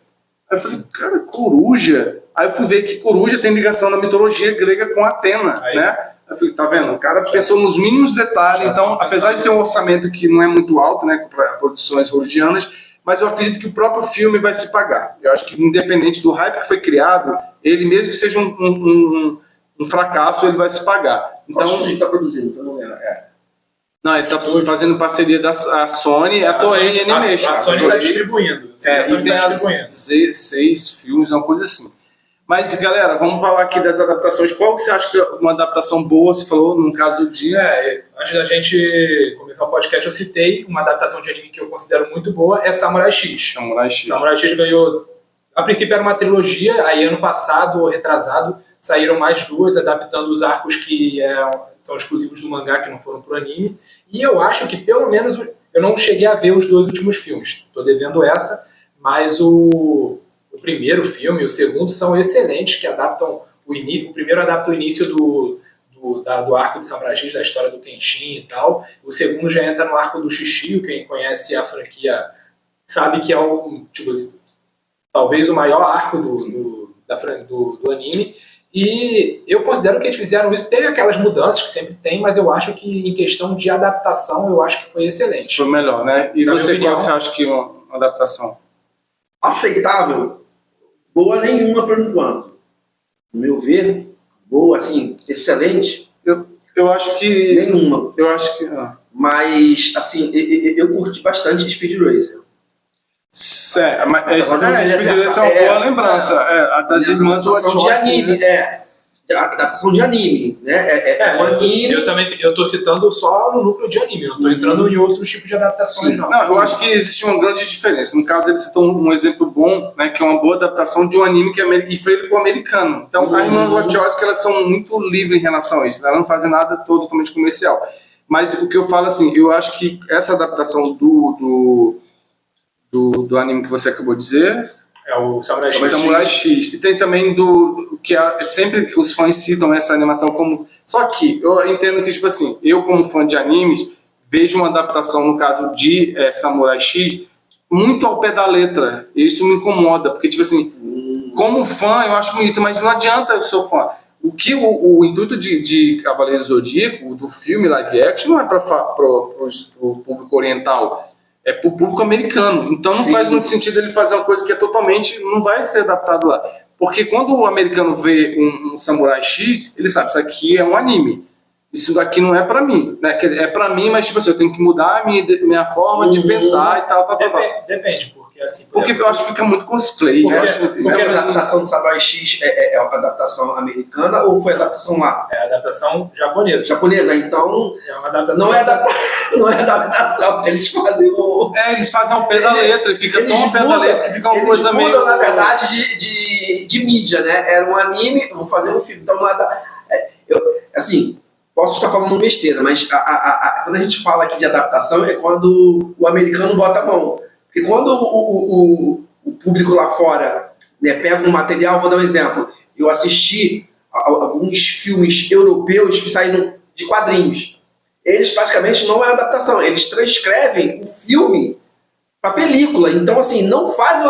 Aí eu falei, cara, coruja? Aí eu fui ver que coruja tem ligação na mitologia grega com Atena, né? Eu falei, tá vendo? O cara pensou nos mínimos detalhes, então, apesar de ter um orçamento que não é muito alto, né, para produções hollywoodianas, mas eu acredito que o próprio filme vai se pagar. Eu acho que, independente do hype que foi criado, ele, mesmo que seja um fracasso, ele vai se pagar. Então, qual estúdio está produzindo? Eu não lembro. Não, ele está fazendo parceria da Sony e a Toei Animation. A Sony está distribuindo. E tem 6 filmes, uma coisa assim. Mas, galera, vamos falar aqui das adaptações. Qual que você acha que é uma adaptação boa? Você falou, no caso de... Antes da gente começar o podcast, eu citei uma adaptação de anime que eu considero muito boa, é Samurai X. Samurai X ganhou... A princípio era uma trilogia, aí ano passado, ou retrasado, saíram mais 2, adaptando os arcos que são exclusivos do mangá, que não foram pro anime. E eu acho que, pelo menos, eu não cheguei a ver os 2 últimos filmes. Estou devendo essa, mas o primeiro filme e o segundo são excelentes, que adaptam o início. O primeiro adapta o início do arco de Samurai X, da história do Kenshin e tal. O segundo já entra no arco do Shishio. Quem conhece a franquia sabe que é talvez o maior arco do anime. E eu considero que eles fizeram isso. Teve aquelas mudanças que sempre tem, mas eu acho que em questão de adaptação, eu acho que foi excelente. Foi melhor, né? E você, qual você acha que uma adaptação? Aceitável? Boa nenhuma por enquanto. No meu ver, boa, assim, excelente. Eu acho que... Nenhuma. Eu acho que... Mas, assim, eu curti bastante Speed Racer. Speed Racer é uma boa lembrança. A das irmãs Wachowski. De anime, adaptação de anime, né? Um anime. Eu estou citando só no núcleo de anime, não estou entrando em outros tipos de adaptações, não. Não, eu acho que existe uma grande diferença. No caso, ele citou um exemplo bom, né, que é uma boa adaptação de um anime e feito com o americano. Então, as irmãs Wachowski, elas são muito livres em relação a isso, né? Elas não fazem nada totalmente comercial. Mas o que eu falo, assim, eu acho que essa adaptação do anime que você acabou de dizer... É o Samurai X. E tem também que sempre os fãs citam essa animação como... Só que eu entendo que, tipo assim, eu como fã de animes, vejo uma adaptação, no caso de Samurai X, muito ao pé da letra. E isso me incomoda, porque, tipo assim, como fã, eu acho bonito, mas não adianta eu sou fã. O intuito de Cavaleiros do Zodíaco, do filme live action, não é para o público oriental. É pro público americano. Então não faz muito sentido ele fazer uma coisa que totalmente não vai ser adaptado lá. Porque quando o americano vê um Samurai X, ele sabe, isso aqui é um anime. Isso daqui não é pra mim. Né? É pra mim, mas tipo assim, eu tenho que mudar a minha forma de pensar e tal. Depende, porque assim... Porque eu acho que fica muito cosplay. Porque a adaptação do Samurai X é uma adaptação americana ou foi adaptação lá? É a adaptação japonesa. Japonesa, então... É uma adaptação... Não é adaptação, eles fazem eles fazem ao pé da letra, e fica tão ao pé da letra que fica uma coisa meio... Eles mudam, na verdade, de mídia, né? Era um anime, eu vou fazer um filme, então não é... Assim, posso estar falando besteira, mas quando a gente fala aqui de adaptação é quando o americano bota a mão. Porque quando o público lá fora, né, pega um material, vou dar um exemplo, eu assisti alguns filmes europeus que saíram de quadrinhos. Eles praticamente não é adaptação, eles transcrevem o filme para película. Então, assim, não faz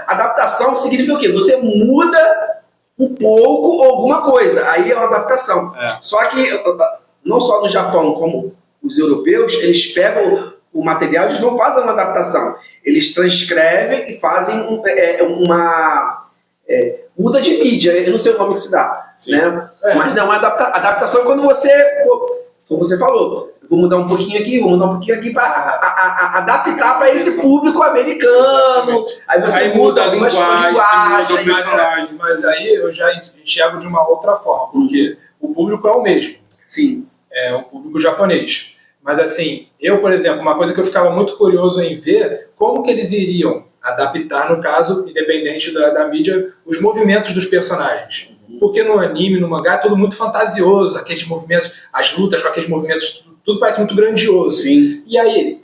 adaptação, significa o quê? Você muda um pouco ou alguma coisa, aí é uma adaptação. Só que, não só no Japão, como os europeus, eles pegam o material, eles não fazem uma adaptação. Eles transcrevem e fazem muda de mídia, eu não sei o nome que se dá. Né? Mas não, adaptação é quando você... Como você falou, vou mudar um pouquinho aqui para adaptar para esse público americano. Aí você muda algumas linguagens. Mas aí eu já enxergo de uma outra forma, porque o público é o mesmo. Sim. É o público japonês. Mas assim, eu, por exemplo, uma coisa que eu ficava muito curioso em ver, como que eles iriam adaptar, no caso, independente da mídia, os movimentos dos personagens. Porque no anime, no mangá, é tudo muito fantasioso, aqueles movimentos, as lutas com aqueles movimentos, tudo parece muito grandioso. Sim. E aí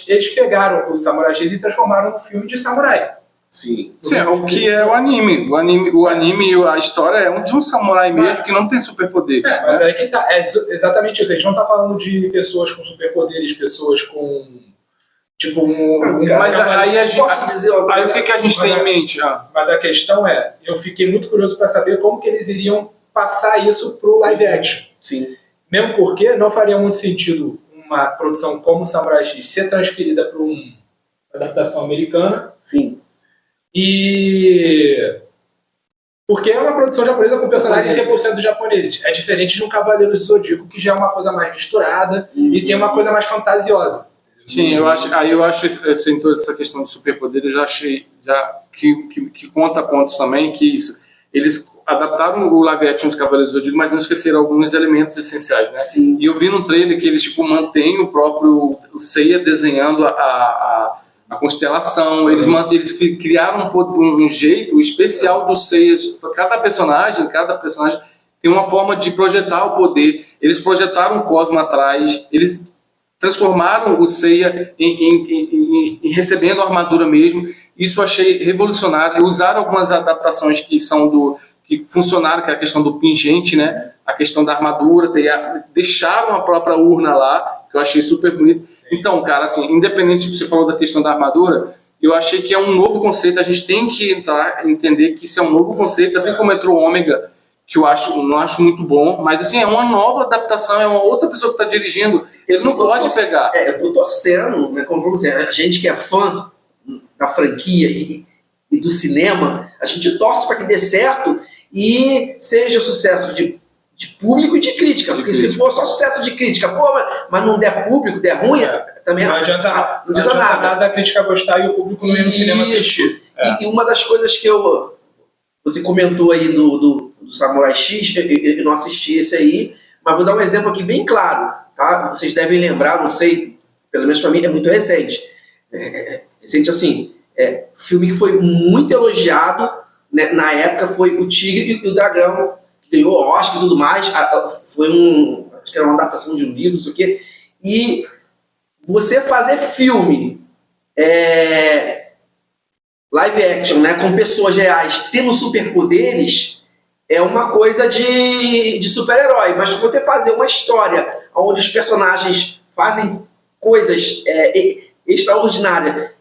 eles pegaram o Samurai X e transformaram no filme de samurai. Sim. Sim, o que é o anime. O anime, a história é de um samurai mesmo que não tem superpoderes. Mas aí que tá. É exatamente isso. A gente não tá falando de pessoas com superpoderes, pessoas com... Tipo, Mas aí a gente... Posso dizer uma coisa? Aí o que a gente tem em mente? Mas a questão é, eu fiquei muito curioso para saber como que eles iriam passar isso pro live action. Sim. Mesmo porque não faria muito sentido uma produção como Samurai X ser transferida para uma adaptação americana. Sim. E... porque é uma produção japonesa com personagens 100% japoneses. É diferente de um Cavaleiro do Zodíaco, que já é uma coisa mais misturada e tem uma coisa mais fantasiosa. Sim, eu acho em toda essa questão de superpoder, eu já achei que conta pontos também, que isso, eles adaptaram o live action de Cavaleiros do Zodíaco, mas não esqueceram alguns elementos essenciais, né? Sim. E eu vi no trailer que eles tipo mantêm o próprio Seiya desenhando a constelação, eles criaram um jeito especial do Seiya. Cada personagem tem uma forma de projetar o poder. Eles projetaram o cosmo atrás, eles transformaram o Seiya em recebendo a armadura mesmo. Isso eu achei revolucionário. Usaram algumas adaptações que funcionaram, que é a questão do pingente, né? A questão da armadura, deixaram a própria urna lá, que eu achei super bonito. Então, cara, assim, independente do que você falou da questão da armadura, eu achei que é um novo conceito. A gente tem que entender que isso é um novo conceito, assim como entrou o Ômega, que eu não acho muito bom, mas assim, é uma nova adaptação, é uma outra pessoa que está dirigindo, ele não pode pegar. Eu tô torcendo, né, como vamos dizer, a gente que é fã da franquia e do cinema, a gente torce para que dê certo e seja sucesso de público e de crítica, porque se for só sucesso de crítica, mas não der público, der ruim, também não adianta nada a crítica gostar e o público não ir no cinema assistir. E uma das coisas que você comentou aí do Samurai X, eu não assisti esse aí, mas vou dar um exemplo aqui bem claro, tá? Vocês devem lembrar, não sei, pelo menos para mim é muito recente. Recente assim, filme que foi muito elogiado, né, na época foi O Tigre e o Dragão, que ganhou Oscar e tudo mais, foi acho que era uma adaptação de um livro, não sei o quê, e você fazer filme live action, né, com pessoas reais tendo superpoderes, é uma coisa de super-herói, mas se você fazer uma história onde os personagens fazem coisas extraordinárias,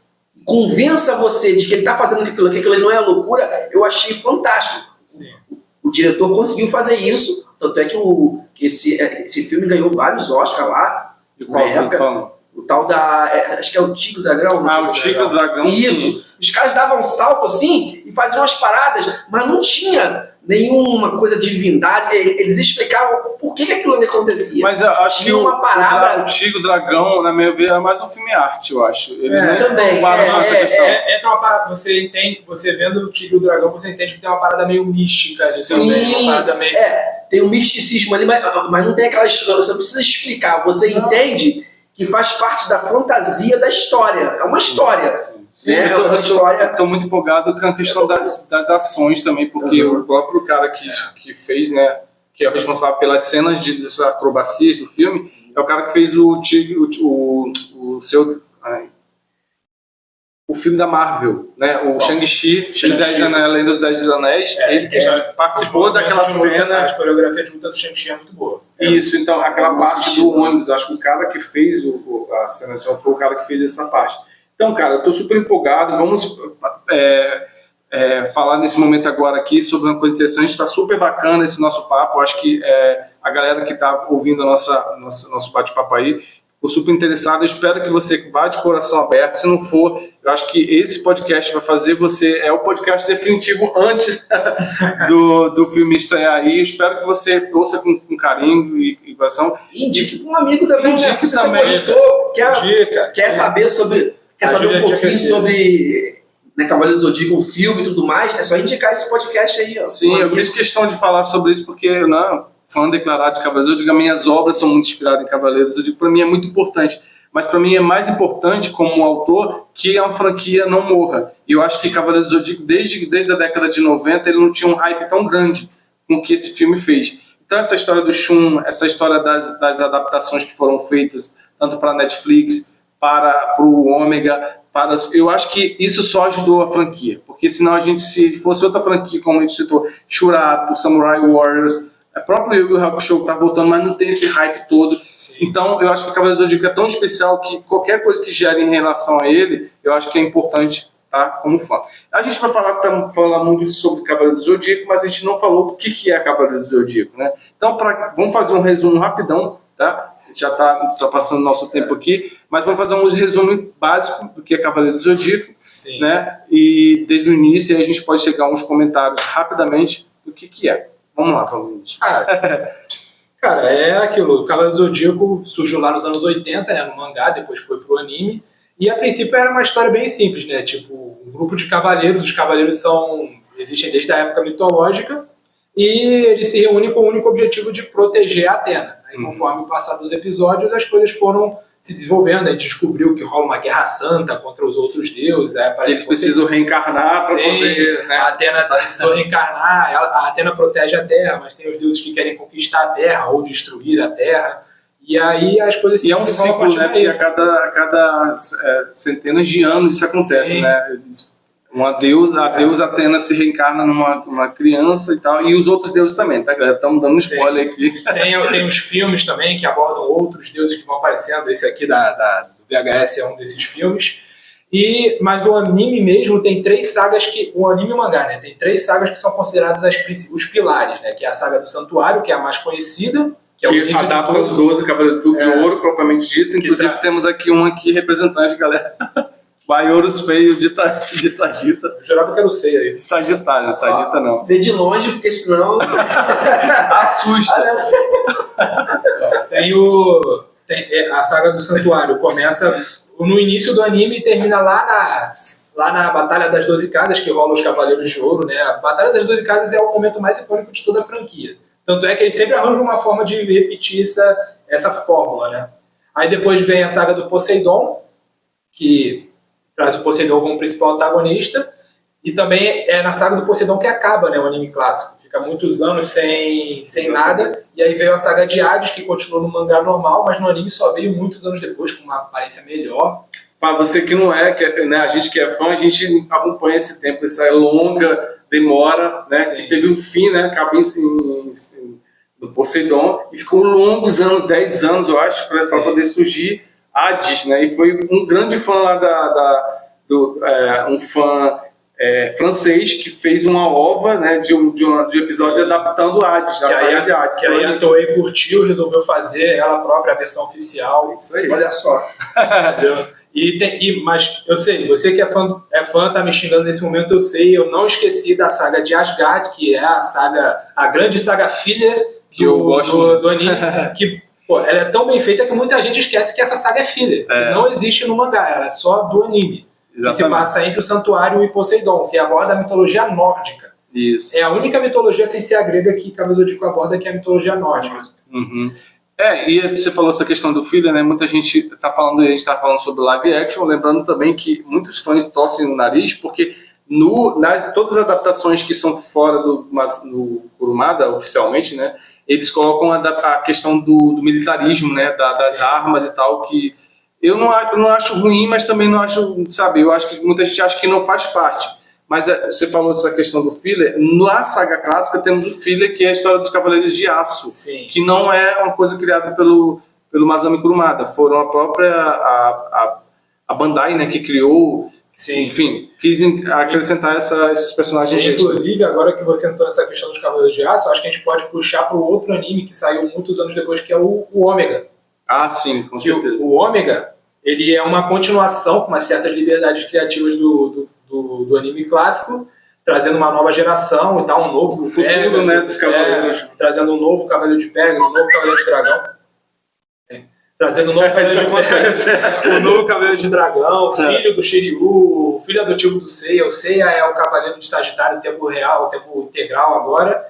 convença você de que ele está fazendo aquilo, que aquilo não é loucura, eu achei fantástico. Sim. O diretor conseguiu fazer isso, tanto é que esse filme ganhou vários Oscars lá. De qual você está falando? O tal acho que é o Tigre do Dragão. O Tigre do Dragão, isso. Sim. Os caras davam um salto assim e faziam umas paradas, mas não tinha nenhuma coisa de divindade. Eles explicavam por que aquilo ali acontecia. Mas eu acho que uma parada... o Tigre do Dragão, na minha ver, é mais um filme arte, eu acho. Eles nem também, preocuparam nessa questão. Entra uma parada, você entende, você vendo o Tigre do Dragão, você entende que tem uma parada meio mística ali também. Uma parada meio... tem um misticismo ali, mas não tem aquela história. Você precisa explicar. Você entende que faz parte da fantasia da história. É uma história. Sim. Né? Eu estou muito empolgado com a questão das ações também, porque o próprio cara que fez, né, que é o responsável pelas cenas de acrobacias do filme, é o cara que fez o filme da Marvel, né, o Shang-Chi, a Lenda dos 10 Anéis, ele que participou daquela cena. A coreografia de luta do Shang-Chi é muito boa. Isso, então, aquela parte do ônibus, acho que o cara que fez a cena foi o cara que fez essa parte. Então, cara, eu estou super empolgado. Vamos falar nesse momento agora aqui sobre uma coisa interessante. Está super bacana esse nosso papo. Eu acho que a galera que está ouvindo nosso bate-papo aí ficou super interessada. Eu espero que você vá de coração aberto. Se não for, eu acho que esse podcast vai fazer você... É o podcast definitivo antes do filme estrear aí. Eu espero que você ouça com carinho e coração. Indique para um amigo também. Indique se também. Você gostou, quer saber sobre... Quer saber um pouquinho sobre Cavaleiros do Zodíaco, o filme e tudo mais? É só indicar esse podcast aí. Ó. Sim, eu fiz questão de falar sobre isso porque, fã declarado de Cavaleiros do Zodíaco, minhas obras são muito inspiradas em Cavaleiros do Zodíaco. Para mim é muito importante. Mas para mim é mais importante, como autor, que a franquia não morra. E eu acho que Cavaleiros do Zodíaco, desde a década de 90, ele não tinha um hype tão grande com o que esse filme fez. Então essa história do Shun, essa história das adaptações que foram feitas, tanto para a Netflix, para o Ômega, eu acho que isso só ajudou a franquia, porque senão se fosse outra franquia, como a gente citou, Shurato, Samurai Warriors, É próprio Yu Yu Hakusho que tá voltando, mas não tem esse hype todo. Sim. Então, eu acho que Cavaleiro do Zodíaco é tão especial que qualquer coisa que gere em relação a ele, eu acho que é importante, tá? Como fã. A gente vai falar muito sobre Cavaleiro do Zodíaco, mas a gente não falou do que é Cavaleiro do Zodíaco, né? Então, vamos fazer um resumo rapidão, tá? Já tá passando nosso tempo aqui, mas vamos fazer um resumo básico do que é Cavaleiro do Zodíaco, Sim. né? E desde o início aí a gente pode chegar a uns comentários rapidamente do que é. Vamos lá, Vinícius. Cara, é aquilo. O Cavaleiro do Zodíaco surgiu lá nos anos 80, né, no mangá, depois foi pro anime. E a princípio era uma história bem simples, né? Tipo, um grupo de cavaleiros. Os cavaleiros existem desde a época mitológica. E eles se reúnem com o único objetivo de proteger a Atena. Aí, conforme o passar dos episódios, as coisas foram se desenvolvendo. A gente descobriu que rola uma guerra santa contra os outros deuses. Aí eles precisam reencarnar para poder... Né? A Atena precisou reencarnar. A Atena protege a Terra, mas tem os deuses que querem conquistar a Terra ou destruir a Terra. E aí as coisas se desenvolvem. E é um ciclo, né? Porque a cada centenas de anos isso acontece, Sim. né? A deusa Atena se reencarna numa criança e tal, e os outros deuses também, tá, galera? Estamos dando um spoiler aqui. Tem uns filmes também que abordam outros deuses que vão aparecendo. Esse aqui do VHS é um desses filmes. Mas o anime mesmo tem 3 sagas o anime e o mangá, né? Tem 3 sagas que são consideradas os pilares, né? Que é a saga do Santuário, que é a mais conhecida. Que adapta os 12 Cavaleiros de Ouro, propriamente dito. Inclusive temos aqui um representante, galera. Baioros feio de Sagita. Eu jurava que era o Seiya aí. Sagitário, Sagita não. Vê de longe, porque senão... Assusta. Tem a saga do Santuário. Começa no início do anime e termina lá na Batalha das 12 Casas, que rola os Cavaleiros de Ouro, né? A Batalha das 12 Casas é o momento mais icônico de toda a franquia. Tanto é que eles sempre arranjam uma forma de repetir essa fórmula, né? Aí depois vem a saga do Poseidon, que traz o Poseidon como principal antagonista, e também é na saga do Poseidon que acaba, né, o anime clássico. Fica muitos anos sem nada, e aí veio a saga de Hades, que continuou no mangá normal, mas no anime só veio muitos anos depois, com uma aparência melhor. Para você que não né, a gente que é fã, a gente acompanha esse tempo, essa longa demora, né, que teve um fim, né, acabou no Poseidon, e ficou longos anos, 10 anos, eu acho, para poder surgir Hades, né? E foi um grande fã lá um fã francês que fez uma ova, né, de um episódio adaptando Hades, da saga de Hades. Que aí a Toei curtiu, resolveu fazer ela própria a versão oficial. Isso aí. Olha só. Mas eu sei, você que é fã, tá me xingando nesse momento, eu sei, eu não esqueci da saga de Asgard, que é a grande saga filler que eu gosto do anime, que pô, ela é tão bem feita que muita gente esquece que essa saga é filler, que não existe no mangá, ela é só do anime. Exatamente. Que se passa entre o Santuário e Poseidon, que aborda a mitologia nórdica. Isso. É a única mitologia sem ser a grega que Cavaleiro do Zodíaco aborda, que é a mitologia nórdica. Uhum. E você falou essa questão do filler, né? Muita gente a gente tá falando sobre live action, lembrando também que muitos fãs torcem o nariz, porque todas as adaptações que são fora do Kurumada, oficialmente, né? Eles colocam a questão do militarismo, né? Das armas e tal, que eu não acho ruim, mas também não acho, sabe? Eu acho que muita gente acha que não faz parte. Mas você falou essa questão do filler. Na saga clássica temos o filler, que é a história dos Cavaleiros de Aço. Sim. Que não é uma coisa criada pelo Masami Kurumada. Foram a própria a Bandai, né, que criou. Sim. Enfim, quis acrescentar esses personagens. Inclusive, agora que você entrou nessa questão dos Cavaleiros de Aço, acho que a gente pode puxar para o outro anime que saiu muitos anos depois, que é o Ômega. Ah, sim, com certeza. O Ômega, ele é uma continuação com umas certas liberdades criativas do anime clássico, trazendo uma nova geração e tal, um novo futuro, Pegasus, né, dos Cavaleiros. Trazendo um novo Cavaleiro de Pegasus, um novo Cavaleiro de Dragão. Trazendo um novo o novo Cavaleiro de Dragão, filho do Shiryu, filho adotivo do Seiya. O Seiya é o Cavaleiro de Sagitário, tempo real, tempo integral agora.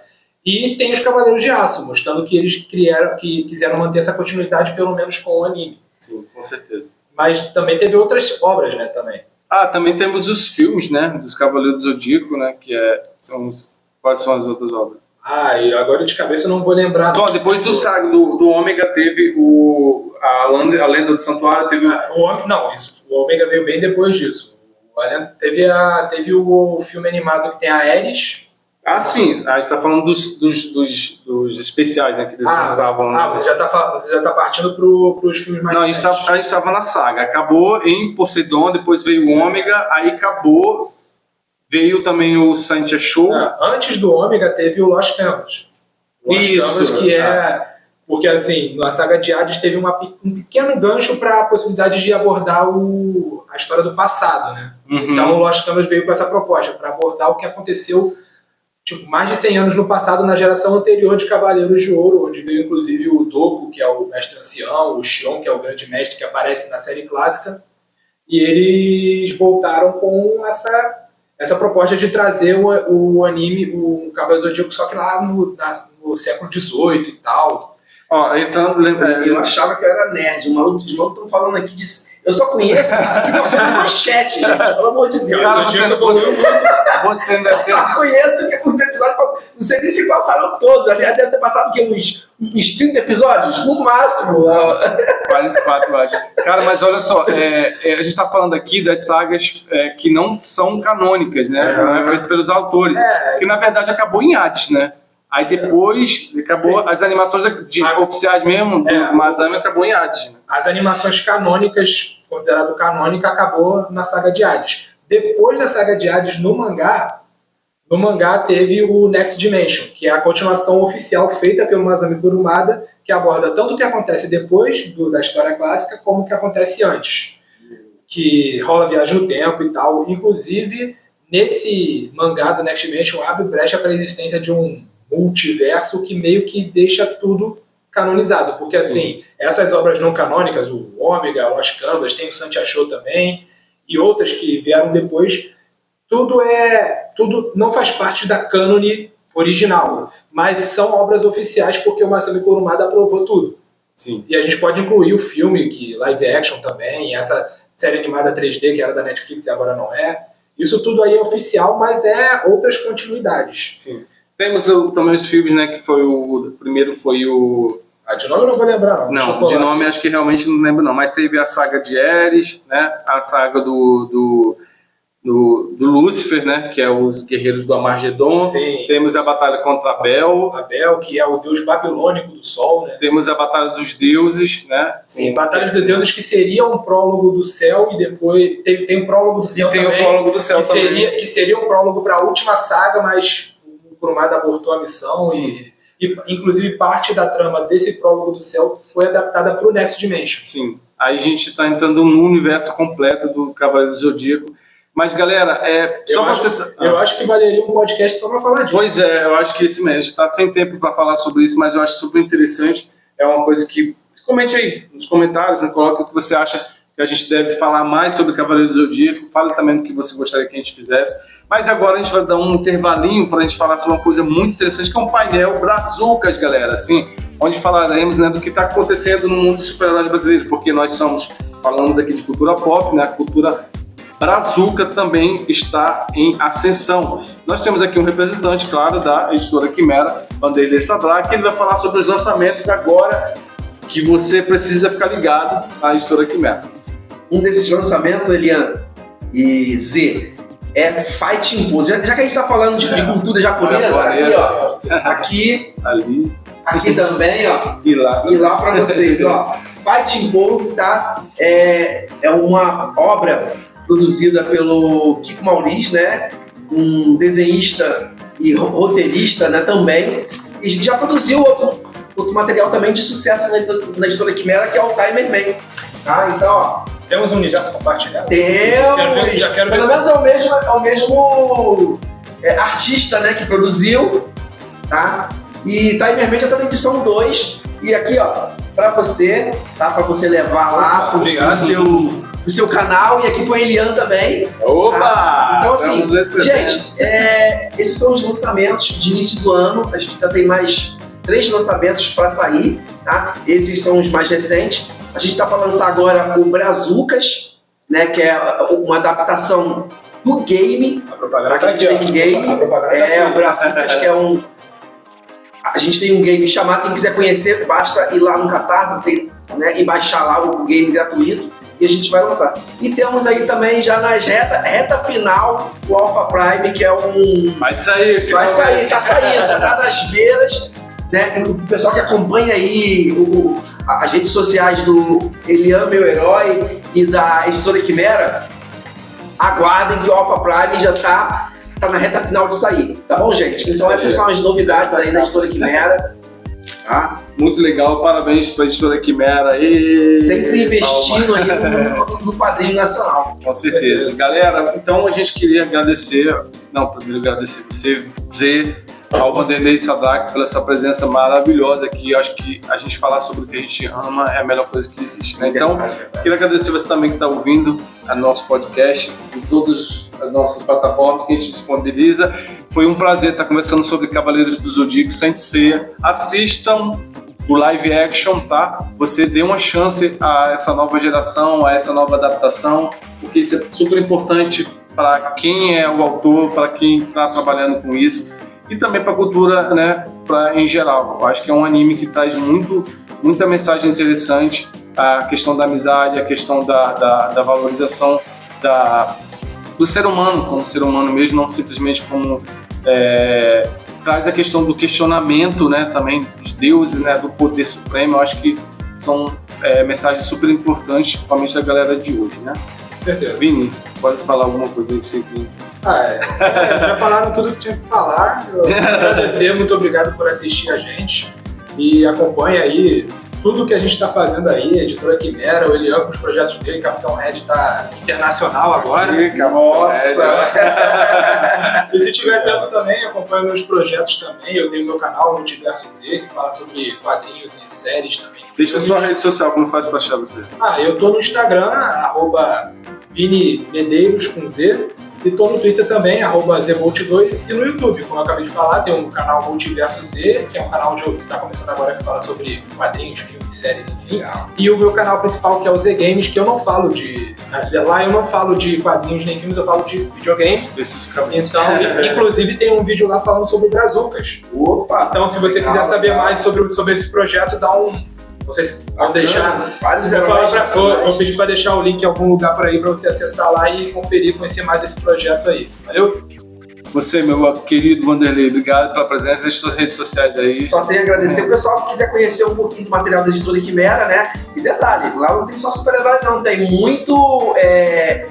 E tem os Cavaleiros de Aço, mostrando que eles quiseram manter essa continuidade, pelo menos com o anime. Sim, com certeza. Mas também teve outras obras, né, também. Também temos os filmes, né, dos Cavaleiros do Zodíaco, né, quais são as outras obras? E agora de cabeça eu não vou lembrar. Bom, depois do Ômega teve a Lenda do Santuário, teve o Ômega veio bem depois disso. Teve o filme animado que tem a Ares, Ah, sim. A gente tá falando dos especiais, né? Que eles lançavam. Você já tá partindo pros filmes mais Não, a gente tava na saga. Acabou em Poseidon, depois veio o Ômega, aí acabou. Veio também o Santia Show. Antes do Ômega teve o Lost Canvas. Isso. Que porque, assim, na saga de Hades teve um pequeno gancho para a possibilidade de abordar a história do passado, né? Uhum. Então o Lost Canvas veio com essa proposta, para abordar o que aconteceu mais de 100 anos no passado, na geração anterior de Cavaleiros de Ouro, onde veio inclusive o Doku, que é o mestre ancião, o Shion, que é o grande mestre que aparece na série clássica, e eles voltaram com essa proposta de trazer o anime, o Cavaleiro Zodíaco, só que lá no século XVIII e tal. Eu achava que eu era nerd, os malucos estão falando aqui de... Eu só conheço aqui passou na manchete, gente, pelo amor de Deus. Cara, você ainda tem... Eu só conheço que os episódios, não sei nem se passaram todos, aliás, deve ter passado o quê? Uns 30 episódios? No máximo. 44, eu acho. Cara, mas olha só, a gente tá falando aqui das sagas que não são canônicas, né? Não é feito pelos autores. Que na verdade acabou em Hades, né? Aí depois acabou. Sim. As animações oficiais mesmo, do Masami acabou em Hades. Né? As animações canônicas, considerado canônica, acabou na saga de Hades. Depois da saga de Hades, no mangá teve o Next Dimension, que é a continuação oficial feita pelo Masami Kurumada, que aborda tanto o que acontece depois da história clássica, como o que acontece antes. Que rola viagem no tempo e tal. Inclusive, nesse mangá do Next Dimension, abre brecha para a existência de um multiverso que meio que deixa tudo canonizado, porque Sim. assim, essas obras não canônicas, o Ômega, o Lost Canvas, tem o Santia Show também, e outras que vieram depois, tudo não faz parte da cânone original, mas são obras oficiais porque o Masami Kurumada aprovou tudo. Sim. E a gente pode incluir o filme, que live action também, essa série animada 3D que era da Netflix e agora não é. Isso tudo aí é oficial, mas é outras continuidades. Sim. Temos também os filmes, né, que foi o primeiro foi o... De nome eu não vou lembrar, não. Não, de nome acho que realmente não lembro não, mas teve a saga de Ares, né, a saga do Lúcifer, né, que é os guerreiros do Amargedon. Sim. Temos a batalha contra Abel, que é o deus babilônico do sol, né? Temos a batalha dos deuses, né. Sim, batalha dos deuses que seria um prólogo do céu e depois tem um prólogo do céu também. Tem o prólogo do céu também. Que seria um prólogo para a última saga, mas o Kurumada abortou a missão. Sim. E inclusive parte da trama desse prólogo do céu foi adaptada para o Next Dimension. Sim, aí a gente está entrando no universo completo do Cavaleiro do Zodíaco. Mas galera, eu acho que valeria um podcast só para falar disso. Pois é, eu acho que esse mês a gente está sem tempo para falar sobre isso, mas eu acho super interessante. É uma coisa que... Comente aí nos comentários, né? Coloque o que você acha que a gente deve falar mais sobre o Cavaleiro do Zodíaco. Fale também do que você gostaria que a gente fizesse. Mas agora a gente vai dar um intervalinho para a gente falar sobre uma coisa muito interessante, que é um painel Brazucas, galera, assim, onde falaremos, né, do que está acontecendo no mundo dos super-heróis brasileiros, porque nós falamos aqui de cultura pop, né, a cultura Brazuca também está em ascensão. Nós temos aqui um representante, claro, da editora Quimera, Vanderlei Sadra, que ele vai falar sobre os lançamentos agora que você precisa ficar ligado à editora Quimera. Um desses lançamentos, Eliane e Z, é Fighting Pose. Já que a gente está falando de cultura japonesa, aqui, ó. Aqui também, ó. E lá para vocês, ó. Fighting Pose, tá? É uma obra produzida pelo Kiko Maurice, né? Um desenhista e roteirista, né? Também. E já produziu outro material também de sucesso na editora Quimera, que é o Timer Man. Tá? Então, ó. Temos um universo compartilhado? Temos! Já quero ver. Pelo menos é o mesmo artista, né, que produziu, tá? E Timer Man já tá na edição 2. E aqui, ó, pra você, tá? Pra você levar lá pro seu canal e aqui pro Elian também. Opa! Tá? Então, assim, gente, esses são os lançamentos de início do ano. A gente já tem mais 3 lançamentos para sair, tá? Esses são os mais recentes. A gente está para lançar agora o Brazucas, né, que é uma adaptação do game. A propaganda que a gente tem um game. O Brazucas, que é um... A gente tem um game chamado, quem quiser conhecer, basta ir lá no Catarse, né, e baixar lá o game gratuito. e a gente vai lançar. E temos aí também já na reta final o Alpha Prime, que é um... Vai sair, tá saindo, já tá nas beiras, né? O pessoal que acompanha aí as redes sociais do Elian, Meu Herói, e da Editora Quimera, aguardem que o Alpha Prime já tá na reta final de sair, tá bom, gente? Então essas são as novidades aí da Editora Quimera. Tá? Muito legal, parabéns para a Editora Quimera. Sempre investindo aí no quadrinho nacional. Com certeza. Galera, então a gente queria primeiro agradecer você, Zé, ao Vanderlei Sadak pela sua presença maravilhosa aqui. Acho que a gente falar sobre o que a gente ama é a melhor coisa que existe, né? Então, queria agradecer você também que está ouvindo o nosso podcast em todas as nossas plataformas que a gente disponibiliza. Foi um prazer estar conversando sobre Cavaleiros do Zodíaco sem ser. Assistam o live action, tá? Você dê uma chance a essa nova geração, a essa nova adaptação, porque isso é super importante para quem é o autor, para quem está trabalhando com isso. E também para a cultura, né, em geral. Eu acho que é um anime que traz muita mensagem interessante, a questão da amizade, a questão da valorização do ser humano como ser humano mesmo, não simplesmente como... traz a questão do questionamento, né, também dos deuses, né, do poder supremo. Eu acho que são mensagens super importantes, principalmente da galera de hoje, né? Certeza. Vini, pode falar alguma coisa aí que você tem? Já falaram tudo que tinha que falar. Eu quero agradecer, muito obrigado por assistir a gente e acompanha aí tudo que a gente está fazendo aí, Editora Quimera, o Elian com os projetos dele, Capitão Red está internacional agora. Nossa! E se tiver tempo também, acompanha meus projetos também. Eu tenho meu canal Multiverso Z, que fala sobre quadrinhos e séries também. Deixa a sua rede social, como faz para achar você? Eu tô no Instagram, @ViniMedeiros com Z. E tô no Twitter também, @ZBolt2, e no YouTube, como eu acabei de falar, tem um canal Multiverso Z, que é um canal que tá começando agora, que fala sobre quadrinhos, filmes, séries, enfim. E o meu canal principal, que é o Z Games, que eu não falo lá eu não falo de quadrinhos nem filmes, eu falo de videogames. Especificamente. Então, inclusive tem um vídeo lá falando sobre o Brazucas. Opa! Então, se você quiser saber mais sobre esse projeto, dá um... Não sei se vão deixar. Vou pedir para deixar o link em algum lugar por aí para você acessar lá e conferir, conhecer mais desse projeto aí. Valeu? Você, meu querido Vanderlei, obrigado pela presença. Deixe suas redes sociais aí. Só tenho a agradecer o pessoal que quiser conhecer um pouquinho do material da Editora Quimera, né? E detalhe, lá não tem só super-herói, não. Tem muito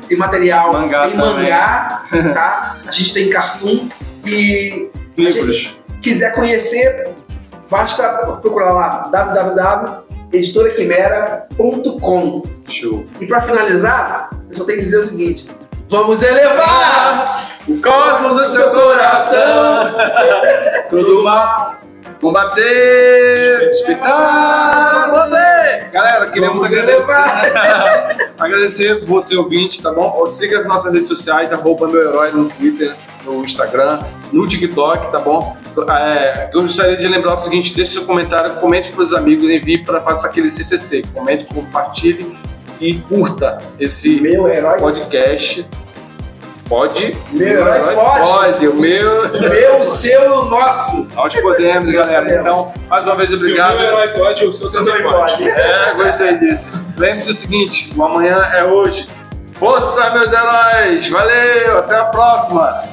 tem material, tem mangá, tá? A gente tem cartoon e livros. Quiser conhecer, basta procurar lá www.editoraquimera.com. Show. E para finalizar, eu só tenho que dizer o seguinte: vamos elevar o cosmo do seu coração, todo mal, combater, respeitar, poder. Galera, queremos agradecer você, ouvinte, tá bom? Siga as nossas redes sociais, @Meu Herói no Twitter, no Instagram, no TikTok, tá bom? Eu gostaria de lembrar o seguinte: deixe seu comentário, comente para os amigos, envie para faça aquele CCC, comente, compartilhe e curta esse podcast. Pode? Meu herói pode. O meu, o seu, o nosso. Nós podemos, galera. Então, mais uma vez, obrigado. Se o meu herói pode, o seu também pode. Gostei disso. Lembre-se o seguinte: o amanhã é hoje. Força, meus heróis! Valeu, até a próxima!